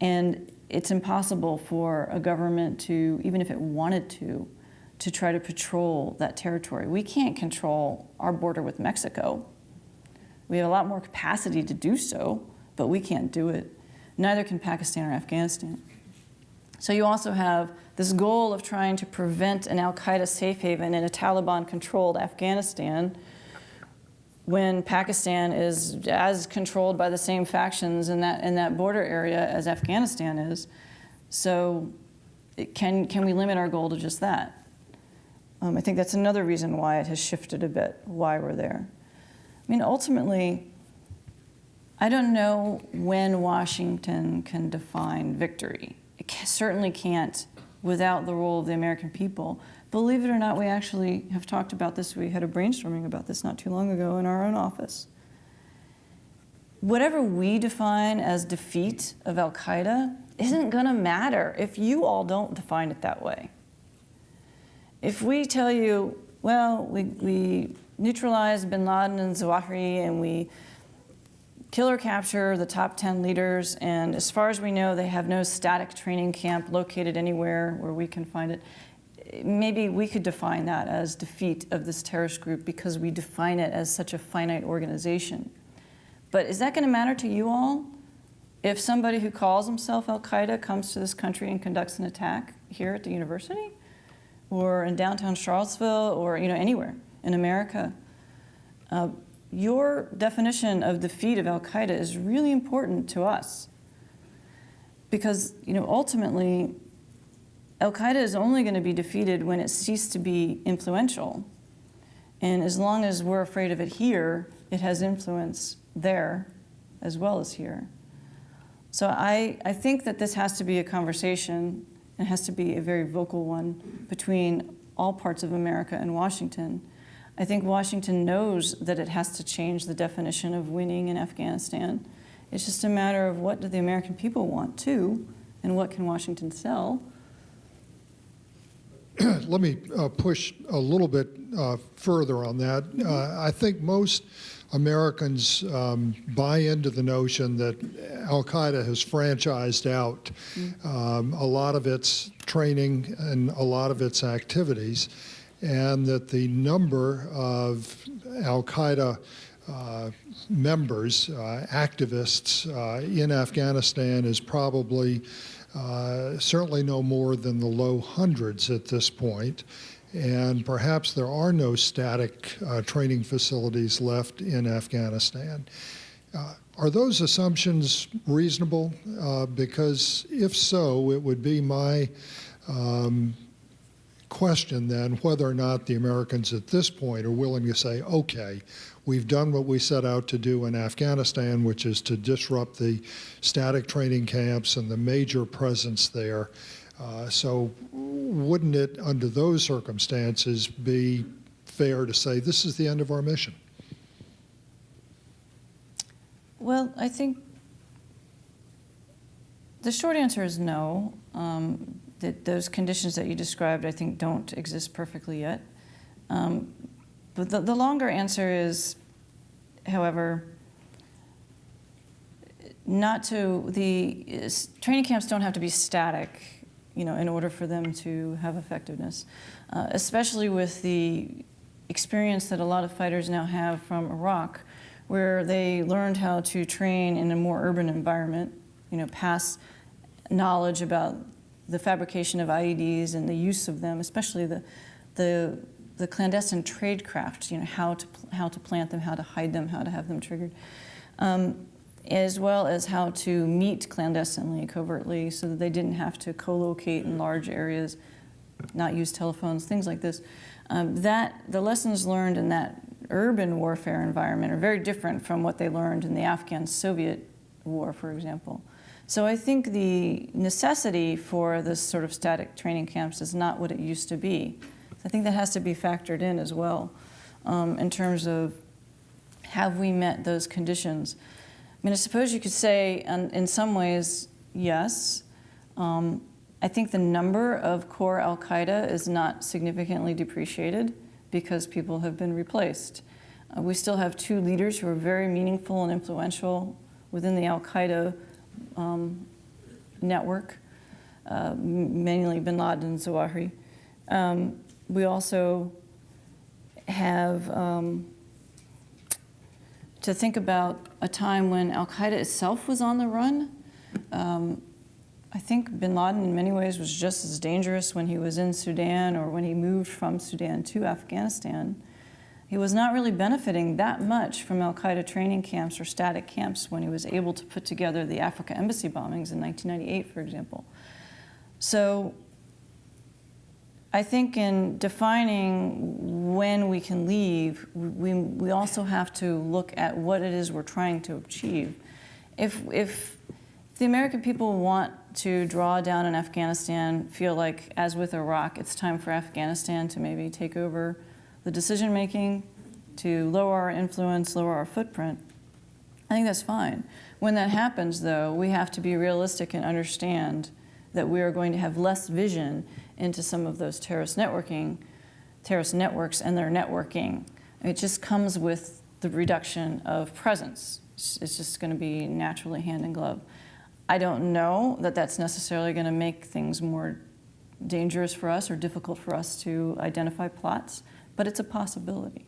And it's impossible for a government to, even if it wanted to try to patrol that territory. We can't control our border with Mexico. We have a lot more capacity to do so, but we can't do it. Neither can Pakistan or Afghanistan. So you also have this goal of trying to prevent an al-Qaeda safe haven in a Taliban-controlled Afghanistan, when Pakistan is as controlled by the same factions in that border area as Afghanistan is. So can we limit our goal to just that? I think that's another reason why it has shifted a bit, why we're there. I mean, ultimately, I don't know when Washington can define victory. It certainly can't without the role of the American people. Believe it or not, we actually have talked about this. We had a brainstorming about this not too long ago in our own office. Whatever we define as defeat of al-Qaeda isn't going to matter if you all don't define it that way. If we tell you, well, we neutralize bin Laden and Zawahiri, and we kill or capture the top 10 leaders, and as far as we know, they have no static training camp located anywhere where we can find it, maybe we could define that as defeat of this terrorist group because we define it as such a finite organization. But is that going to matter to you all if somebody who calls himself al-Qaeda comes to this country and conducts an attack here at the university, or in downtown Charlottesville, or anywhere in America? Your definition of defeat of al-Qaeda is really important to us, because ultimately al-Qaeda is only going to be defeated when it ceases to be influential, and as long as we're afraid of it here, it has influence there as well as here. So I think that this has to be a conversation. It has to be a very vocal one between all parts of America and Washington. I think Washington knows that it has to change the definition of winning in Afghanistan. It's just a matter of what do the American people want too, and what can Washington sell. Let me push a little bit further on that. I think most Americans buy into the notion that al-Qaeda has franchised out a lot of its training and a lot of its activities, and that the number of al-Qaeda members, activists in Afghanistan is probably certainly no more than the low hundreds at this point. And perhaps there are no static training facilities left in Afghanistan. Are those assumptions reasonable? Because if so, it would be my question then whether or not the Americans at this point are willing to say, okay, we've done what we set out to do in Afghanistan, which is to disrupt the static training camps and the major presence there. So wouldn't it, under those circumstances, be fair to say this is the end of our mission? Well, I think the short answer is no. That those conditions that you described, I think, don't exist perfectly yet. But the longer answer is, however, training camps don't have to be static, in order for them to have effectiveness, especially with the experience that a lot of fighters now have from Iraq, where they learned how to train in a more urban environment, pass knowledge about the fabrication of IEDs and the use of them, especially the clandestine tradecraft, how to plant them, how to hide them, how to have them triggered, as well as how to meet clandestinely, covertly, so that they didn't have to co-locate in large areas, not use telephones, things like this. The lessons learned in that urban warfare environment are very different from what they learned in the Afghan-Soviet war, for example. So I think the necessity for this sort of static training camps is not what it used to be. I think that has to be factored in as well, in terms of have we met those conditions. I mean, I suppose you could say, in some ways, yes. I think the number of core al-Qaeda is not significantly depreciated because people have been replaced. We still have 2 leaders who are very meaningful and influential within the al-Qaeda network, mainly bin Laden and Zawahiri. We also have to think about a time when al-Qaeda itself was on the run. I think bin Laden in many ways was just as dangerous when he was in Sudan or when he moved from Sudan to Afghanistan. He was not really benefiting that much from al-Qaeda training camps or static camps when he was able to put together the Africa embassy bombings in 1998, for example. So I think in defining when we can leave, we also have to look at what it is we're trying to achieve. If the American people want to draw down in Afghanistan, feel like, as with Iraq, it's time for Afghanistan to maybe take over the decision-making, to lower our influence, lower our footprint, I think that's fine. When that happens, though, we have to be realistic and understand that we are going to have less vision into some of those terrorist networks and their networking. It just comes with the reduction of presence. It's just going to be naturally hand in glove. I don't know that that's necessarily going to make things more dangerous for us or difficult for us to identify plots, but it's a possibility.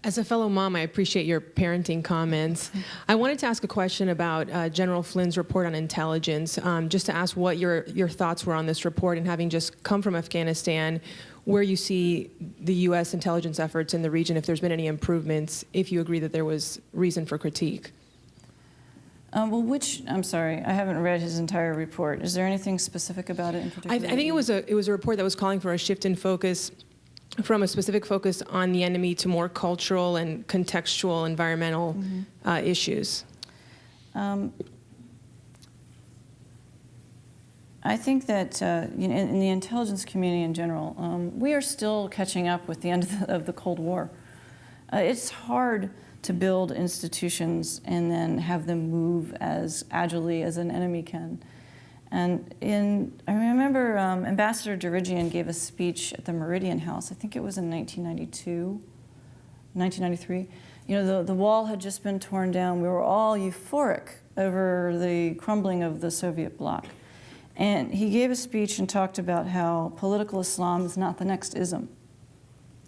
As a fellow mom, I appreciate your parenting comments. I wanted to ask a question about General Flynn's report on intelligence, just to ask what your thoughts were on this report, and having just come from Afghanistan, where you see the U.S. intelligence efforts in the region, if there's been any improvements, if you agree that there was reason for critique. I'm sorry, I haven't read his entire report. Is there anything specific about it in particular? I think it was a report that was calling for a shift in focus from a specific focus on the enemy to more cultural and contextual environmental issues. I think that in the intelligence community in general, we are still catching up with the end of the Cold War. It's hard to build institutions and then have them move as agilely as an enemy can. And I remember Ambassador Dirigian gave a speech at the Meridian House, I think it was in 1993. The wall had just been torn down. We were all euphoric over the crumbling of the Soviet bloc. And he gave a speech and talked about how political Islam is not the next ism.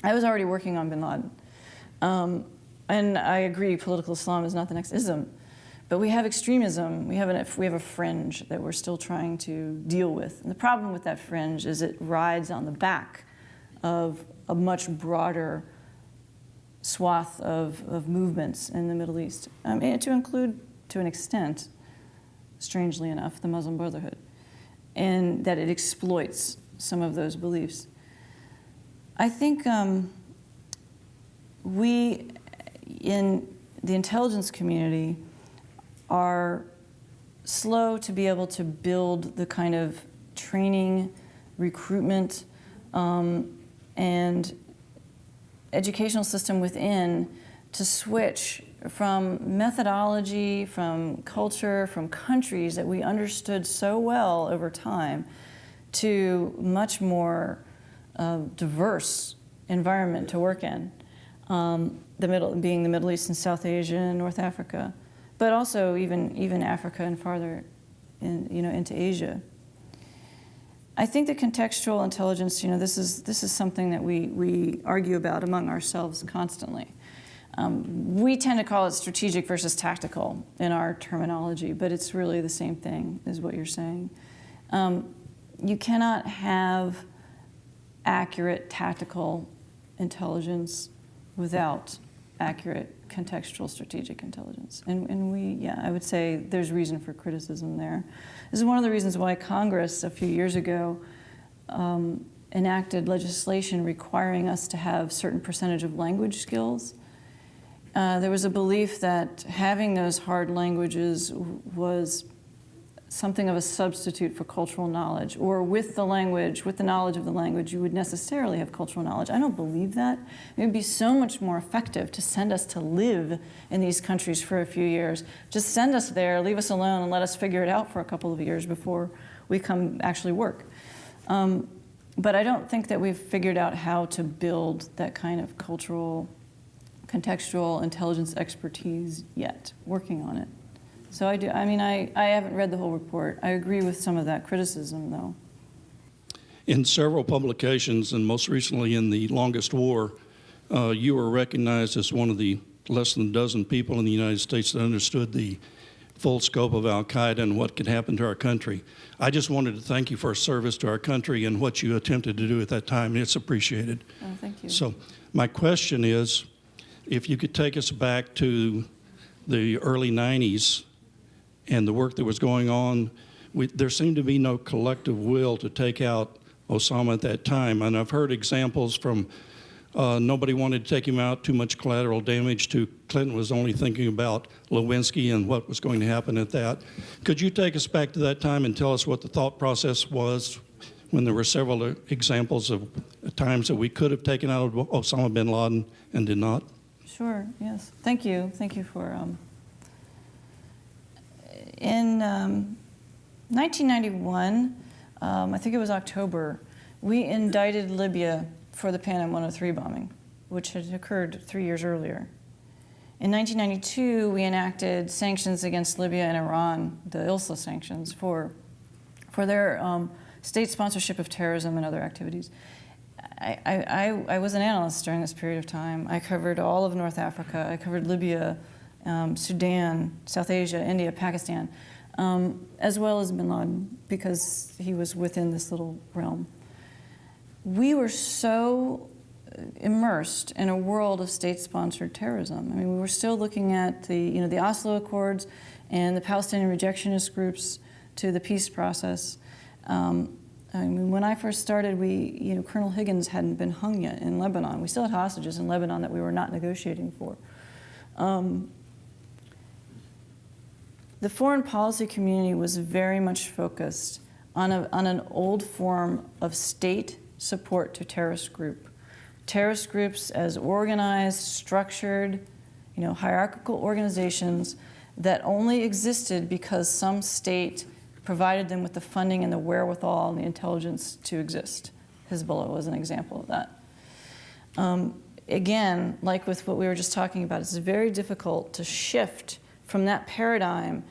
I was already working on bin Laden. And I agree, political Islam is not the next ism. But we have extremism, we have a fringe that we're still trying to deal with. And the problem with that fringe is it rides on the back of a much broader swath of movements in the Middle East, and to include, to an extent, strangely enough, the Muslim Brotherhood, and that it exploits some of those beliefs. I think we, in the intelligence community, are slow to be able to build the kind of training, recruitment, and educational system within to switch from methodology, from culture, from countries that we understood so well over time, to much more diverse environment to work in, being the Middle East and South Asia and North Africa, but also even Africa and farther into Asia. I think that contextual intelligence, this is something that we argue about among ourselves constantly. We tend to call it strategic versus tactical in our terminology, but it's really the same thing, is what you're saying. You cannot have accurate tactical intelligence without accurate contextual strategic intelligence. And I would say there's reason for criticism there. This is one of the reasons why Congress a few years ago enacted legislation requiring us to have certain percentage of language skills. There was a belief that having those hard languages was something of a substitute for cultural knowledge, or with the knowledge of the language, you would necessarily have cultural knowledge. I don't believe that. It would be so much more effective to send us to live in these countries for a few years. Just send us there, leave us alone, and let us figure it out for a couple of years before we come actually work. But I don't think that we've figured out how to build that kind of cultural, contextual intelligence expertise yet, working on it. So I do. I mean, I haven't read the whole report. I agree with some of that criticism, though. In several publications, and most recently in The Longest War, you were recognized as one of the less than a dozen people in the United States that understood the full scope of al-Qaeda and what could happen to our country. I just wanted to thank you for service to our country and what you attempted to do at that time. It's appreciated. Oh, thank you. So my question is, if you could take us back to the early 90s, and the work that was going on, there seemed to be no collective will to take out Osama at that time. And I've heard examples from nobody wanted to take him out, too much collateral damage, to Clinton was only thinking about Lewinsky and what was going to happen at that. Could you take us back to that time and tell us what the thought process was when there were several examples of times that we could have taken out Osama bin Laden and did not? Sure, yes. Thank you. Thank you for... In 1991, I think it was October, we indicted Libya for the Pan Am 103 bombing, which had occurred 3 years earlier. In 1992, we enacted sanctions against Libya and Iran, the ILSA sanctions, for their state sponsorship of terrorism and other activities. I was an analyst during this period of time. I covered all of North Africa. I covered Libya, Sudan, South Asia, India, Pakistan, as well as bin Laden, because he was within this little realm. We were so immersed in a world of state-sponsored terrorism. I mean, we were still looking at the Oslo Accords and the Palestinian rejectionist groups to the peace process. I mean, when I first started, Colonel Higgins hadn't been hung yet in Lebanon. We still had hostages in Lebanon that we were not negotiating for. The foreign policy community was very much focused on an old form of state support to terrorist groups as organized, structured, hierarchical organizations that only existed because some state provided them with the funding and the wherewithal and the intelligence to exist. Hezbollah was an example of that. Again, like with what we were just talking about, it's very difficult to shift from that paradigm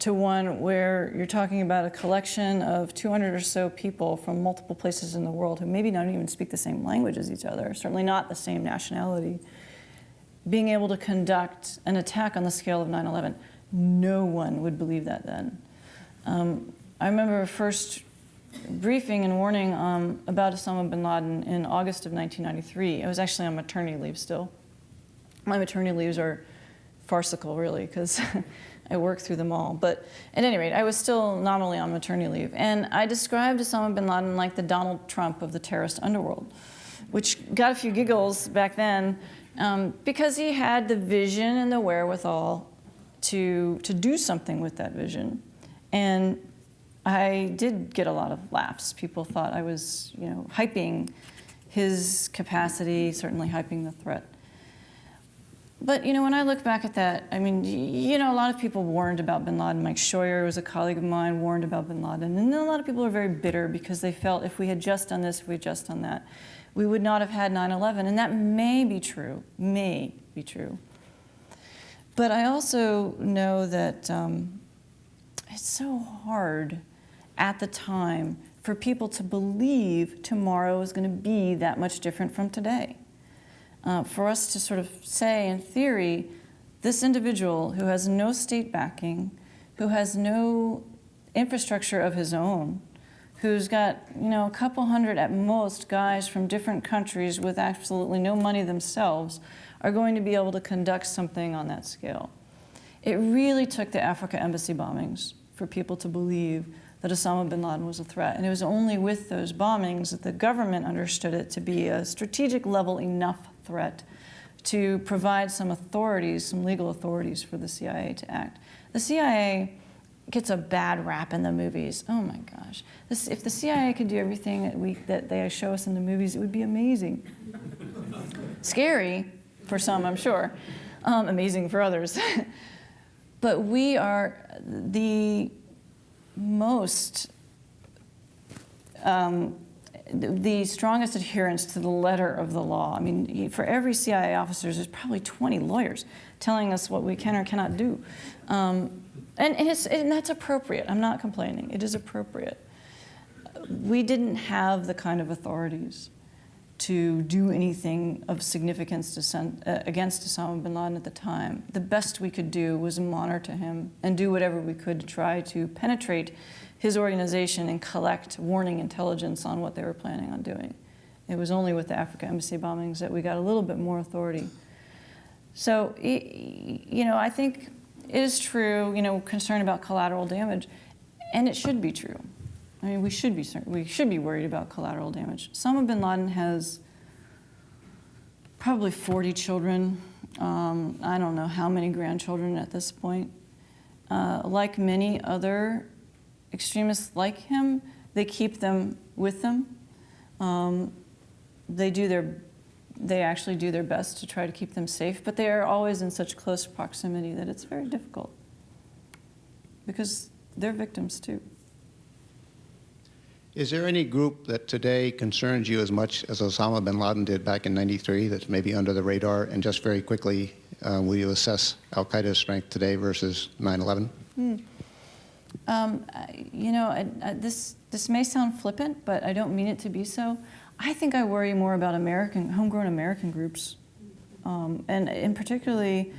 to one where you're talking about a collection of 200 or so people from multiple places in the world who maybe don't even speak the same language as each other, certainly not the same nationality, being able to conduct an attack on the scale of 9/11. No one would believe that then. I remember first briefing and warning about Osama bin Laden in August of 1993. I was actually on maternity leave still. My maternity leaves are farcical, really, because I work through them all. But at any rate, I was still nominally on maternity leave. And I described Osama bin Laden like the Donald Trump of the terrorist underworld, which got a few giggles back then because he had the vision and the wherewithal to do something with that vision. And I did get a lot of laughs. People thought I was, hyping his capacity, certainly hyping the threat. But, when I look back at that, I mean, a lot of people warned about bin Laden. Mike Scheuer, was a colleague of mine, warned about bin Laden. And then a lot of people are very bitter because they felt if we had just done this, if we had just done that, we would not have had 9/11. And that may be true, But I also know that it's so hard at the time for people to believe tomorrow is going to be that much different from today. For us to sort of say, in theory, this individual who has no state backing, who has no infrastructure of his own, who's got, a couple hundred at most guys from different countries with absolutely no money themselves, are going to be able to conduct something on that scale. It really took the Africa embassy bombings for people to believe that Osama bin Laden was a threat. And it was only with those bombings that the government understood it to be a strategic level enough threat to provide some authorities, some legal authorities for the CIA to act. The CIA gets a bad rap in the movies. Oh my gosh. If the CIA could do everything that they show us in the movies, it would be amazing. Scary for some, I'm sure. Amazing for others. But we are the most, the strongest adherents to the letter of the law. I mean, for every CIA officer, there's probably 20 lawyers telling us what we can or cannot do. And that's appropriate. I'm not complaining. It is appropriate. We didn't have the kind of authorities to do anything of significance against Osama bin Laden at the time. The best we could do was monitor him and do whatever we could to try to penetrate his organization and collect warning intelligence on what they were planning on doing. It was only with the Africa embassy bombings that we got a little bit more authority. So, I think it is true, concern about collateral damage, and it should be true. I mean, we should be worried about collateral damage. Osama bin Laden has probably 40 children. I don't know how many grandchildren at this point. Like many other extremists like him, they keep them with them. They actually do their best to try to keep them safe, but they are always in such close proximity that it's very difficult because they're victims too. Is there any group that today concerns you as much as Osama bin Laden did back in '93 that's maybe under the radar? And just very quickly, will you assess al-Qaeda's strength today versus 9/11? This may sound flippant, but I don't mean it to be so. I think I worry more about homegrown American groups, and particularly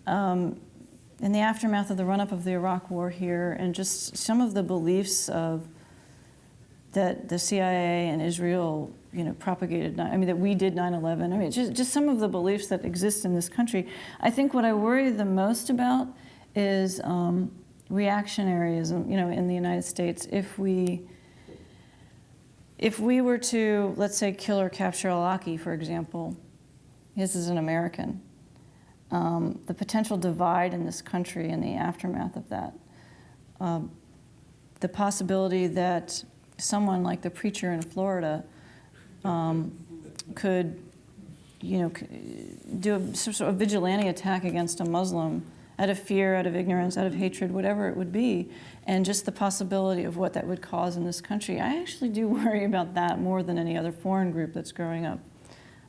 in the aftermath of the run-up of the Iraq War here, and just some of the beliefs that the CIA and Israel, propagated. That we did 9/11. I mean, just some of the beliefs that exist in this country. I think what I worry the most about is reactionaryism, in the United States. If we were to, let's say, kill or capture al-Awlaki, for example, this is an American, the potential divide in this country in the aftermath of that, the possibility that someone like the preacher in Florida could, do some sort of vigilante attack against a Muslim out of fear, out of ignorance, out of hatred, whatever it would be, and just the possibility of what that would cause in this country. I actually do worry about that more than any other foreign group that's growing up.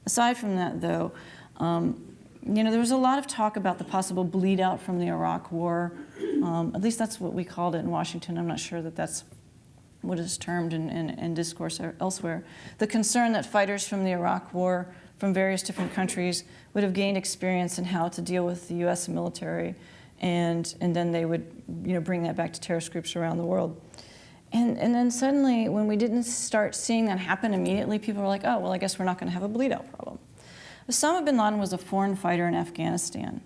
Aside from that, though, there was a lot of talk about the possible bleed out from the Iraq War. At least that's what we called it in Washington. I'm not sure that that's what is termed in discourse elsewhere. The concern that fighters from the Iraq War from various different countries would have gained experience in how to deal with the U.S. military, and then they would bring that back to terrorist groups around the world. And then suddenly, when we didn't start seeing that happen immediately, people were like, oh, well, I guess we're not going to have a bleed-out problem. Osama bin Laden was a foreign fighter in Afghanistan.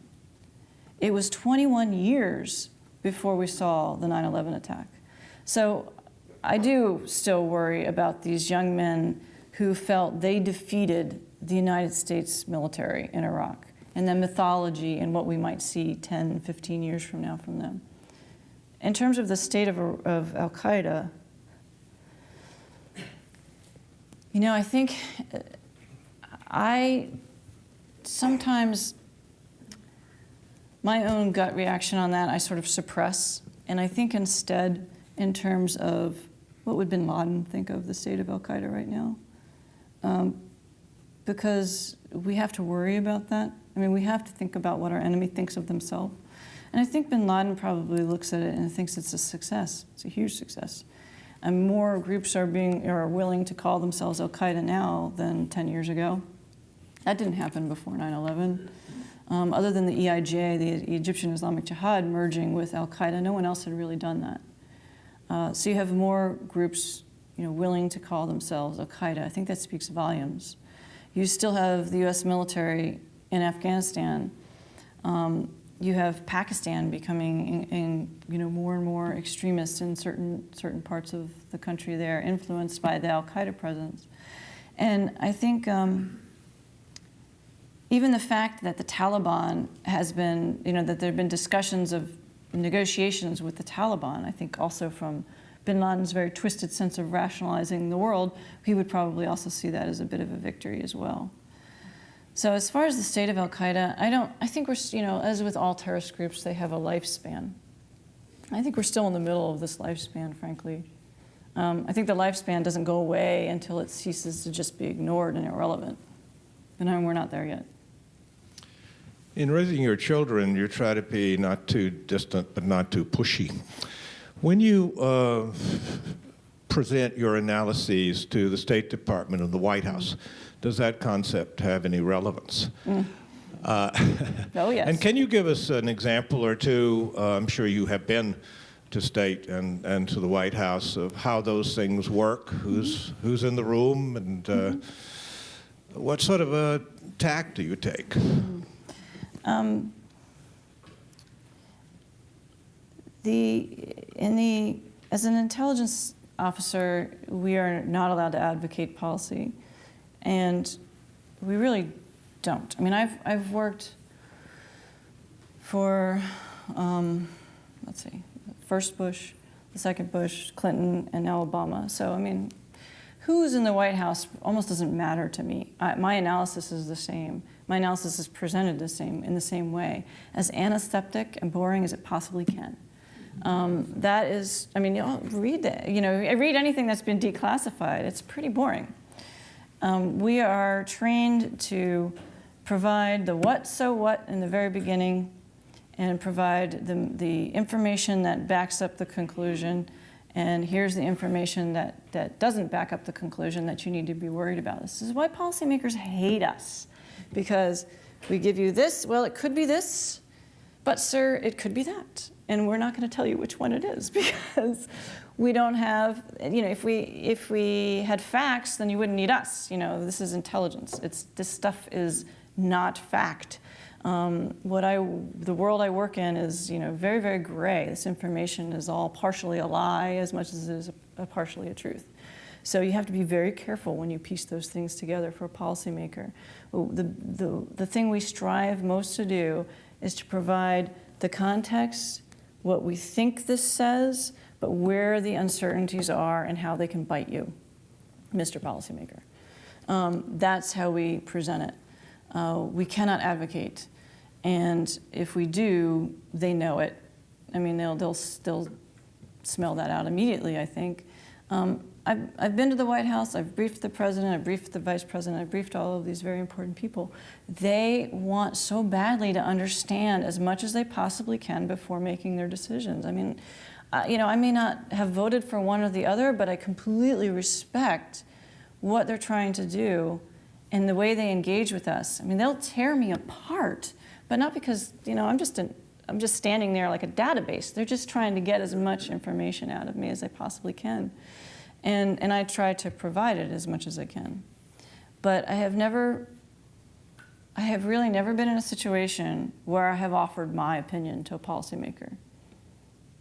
It was 21 years before we saw the 9/11 attack. So I do still worry about these young men who felt they defeated the United States military in Iraq, and the mythology and what we might see 10, 15 years from now from them. In terms of the state of al-Qaeda, I think I sometimes My own gut reaction on that, I sort of suppress. And I think instead, in terms of what would bin Laden think of the state of al-Qaeda right now? Because we have to worry about that. I mean, we have to think about what our enemy thinks of themselves. And I think bin Laden probably looks at it and thinks it's a success. It's a huge success. And more groups are willing to call themselves al-Qaeda now than 10 years ago. That didn't happen before 9/11. Other than the E.I.J., the Egyptian Islamic Jihad, merging with al-Qaeda, no one else had really done that. So you have more groups, willing to call themselves al-Qaeda. I think that speaks volumes. You still have the U.S. military in Afghanistan. You have Pakistan becoming, more and more extremist in certain parts of the country there, influenced by the al-Qaeda presence. And I think even the fact that the Taliban has been, that there have been discussions of negotiations with the Taliban, I think also from bin Laden's very twisted sense of rationalizing the world, he would probably also see that as a bit of a victory as well. So as far as the state of al-Qaeda, I think we're, as with all terrorist groups, they have a lifespan. I think we're still in the middle of this lifespan, frankly. I think the lifespan doesn't go away until it ceases to just be ignored and irrelevant. And we're not there yet. In raising your children, you try to be not too distant, but not too pushy. When you present your analyses to the State Department and the White House, does that concept have any relevance? Oh, yes. And can you give us an example or two? I'm sure you have been to State and to the White House of how those things work, who's in the room, and what sort of a tack do you take? As an intelligence officer, we are not allowed to advocate policy, and we really don't. I mean, I've worked for, let's see, first Bush, the second Bush, Clinton, and now Obama. So, I mean, who's in the White House almost doesn't matter to me. My analysis is the same. My analysis is presented in the same way, as antiseptic and boring as it possibly can. That is, I mean, you'll read that. Read anything that's been declassified. It's pretty boring. We are trained to provide the what, so what in the very beginning, and provide the information that backs up the conclusion. And here's the information that doesn't back up the conclusion that you need to be worried about. This is why policymakers hate us, because we give you this, well, it could be this, but sir, it could be that. And we're not going to tell you which one it is, because we don't have, if we had facts, then you wouldn't need us. This is intelligence. This stuff is not fact. The world I work in is, very, very gray. This information is all partially a lie as much as it is partially a truth. So you have to be very careful when you piece those things together for a policymaker. The thing we strive most to do is to provide the context, what we think this says, but where the uncertainties are and how they can bite you, Mr. Policymaker. That's how we present it. We cannot advocate, and if we do, they know it. I mean, they'll smell that out immediately, I think. I've been to the White House, I've briefed the president, I've briefed the vice president, I've briefed all of these very important people. They want so badly to understand as much as they possibly can before making their decisions. I mean, I may not have voted for one or the other, but I completely respect what they're trying to do and the way they engage with us. I mean, they'll tear me apart, but not because, I'm just standing there like a database. They're just trying to get as much information out of me as they possibly can. And I try to provide it as much as I can. But I have really never been in a situation where I have offered my opinion to a policymaker.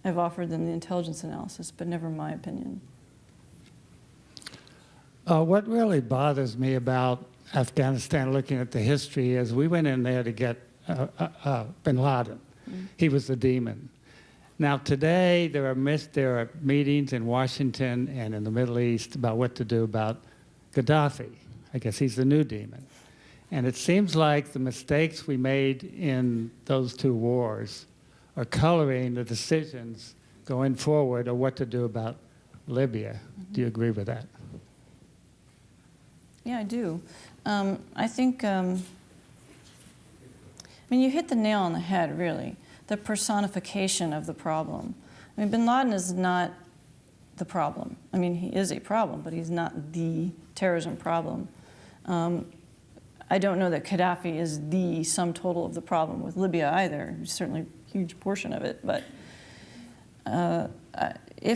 I've offered them the intelligence analysis, but never my opinion. What really bothers me about Afghanistan, looking at the history, is we went in there to get bin Laden. Mm-hmm. He was the demon. Now today there are meetings in Washington and in the Middle East about what to do about Gaddafi. I guess he's the new demon. And it seems like the mistakes we made in those two wars are coloring the decisions going forward of what to do about Libya. Do you agree with that? Yeah, I do. I think, I mean, you hit the nail on the head, really. The personification of the problem. I mean, bin Laden is not the problem. I mean, he is a problem, but he's not the terrorism problem. I don't know that Gaddafi is the sum total of the problem with Libya either. He's certainly a huge portion of it, but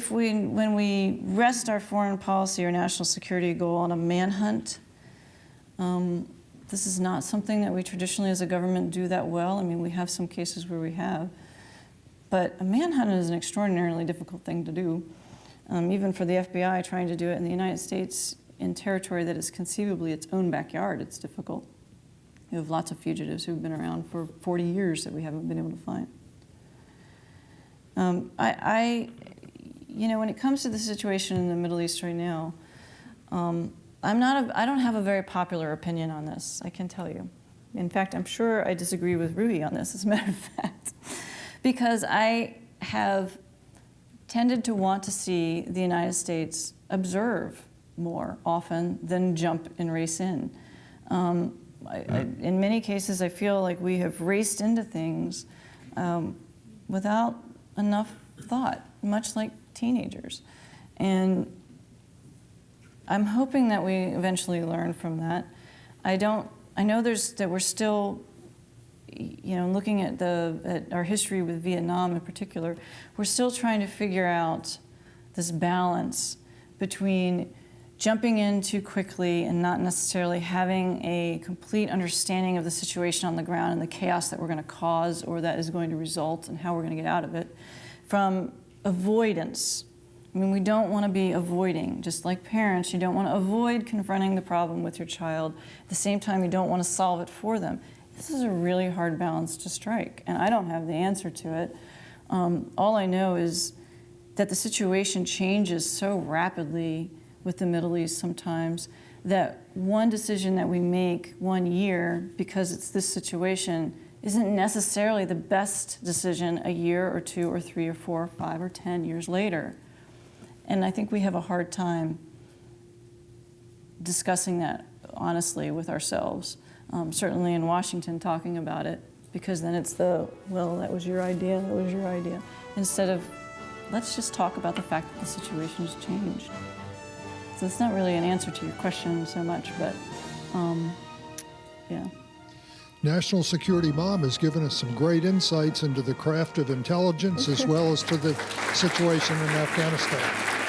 when we rest our foreign policy or national security goal on a manhunt, this is not something that we traditionally as a government do that well. I mean, we have some cases where we have, but a manhunt is an extraordinarily difficult thing to do. Even for the FBI trying to do it in the United States in territory that is conceivably its own backyard, it's difficult. You have lots of fugitives who've been around for 40 years that we haven't been able to find. You know, when it comes to the situation in the Middle East right now, I don't have a very popular opinion on this, I can tell you. In fact, I'm sure I disagree with Ruhi on this, as a matter of fact, because I have tended to want to see the United States observe more often than jump and race in. In many cases, I feel like we have raced into things without enough thought, much like teenagers. And I'm hoping that we eventually learn from that. I know that we're still, you know, looking at our history with Vietnam in particular, we're still trying to figure out this balance between jumping in too quickly and not necessarily having a complete understanding of the situation on the ground and the chaos that we're going to cause or that is going to result and how we're going to get out of it, from avoidance. I mean, we don't want to be avoiding. Just like parents, you don't want to avoid confronting the problem with your child. At the same time, you don't want to solve it for them. This is a really hard balance to strike, and I don't have the answer to it. All I know is that the situation changes so rapidly with the Middle East sometimes that one decision that we make one year because it's this situation isn't necessarily the best decision a year or 2 or 3 or 4 or 5 or 10 years later. And I think we have a hard time discussing that honestly with ourselves, certainly in Washington talking about it, because then it's well, that was your idea, that was your idea, instead of, let's just talk about the fact that the situation has changed. So it's not really an answer to your question so much, but yeah. National Security Mom has given us some great insights into the craft of intelligence as well as to the situation in Afghanistan.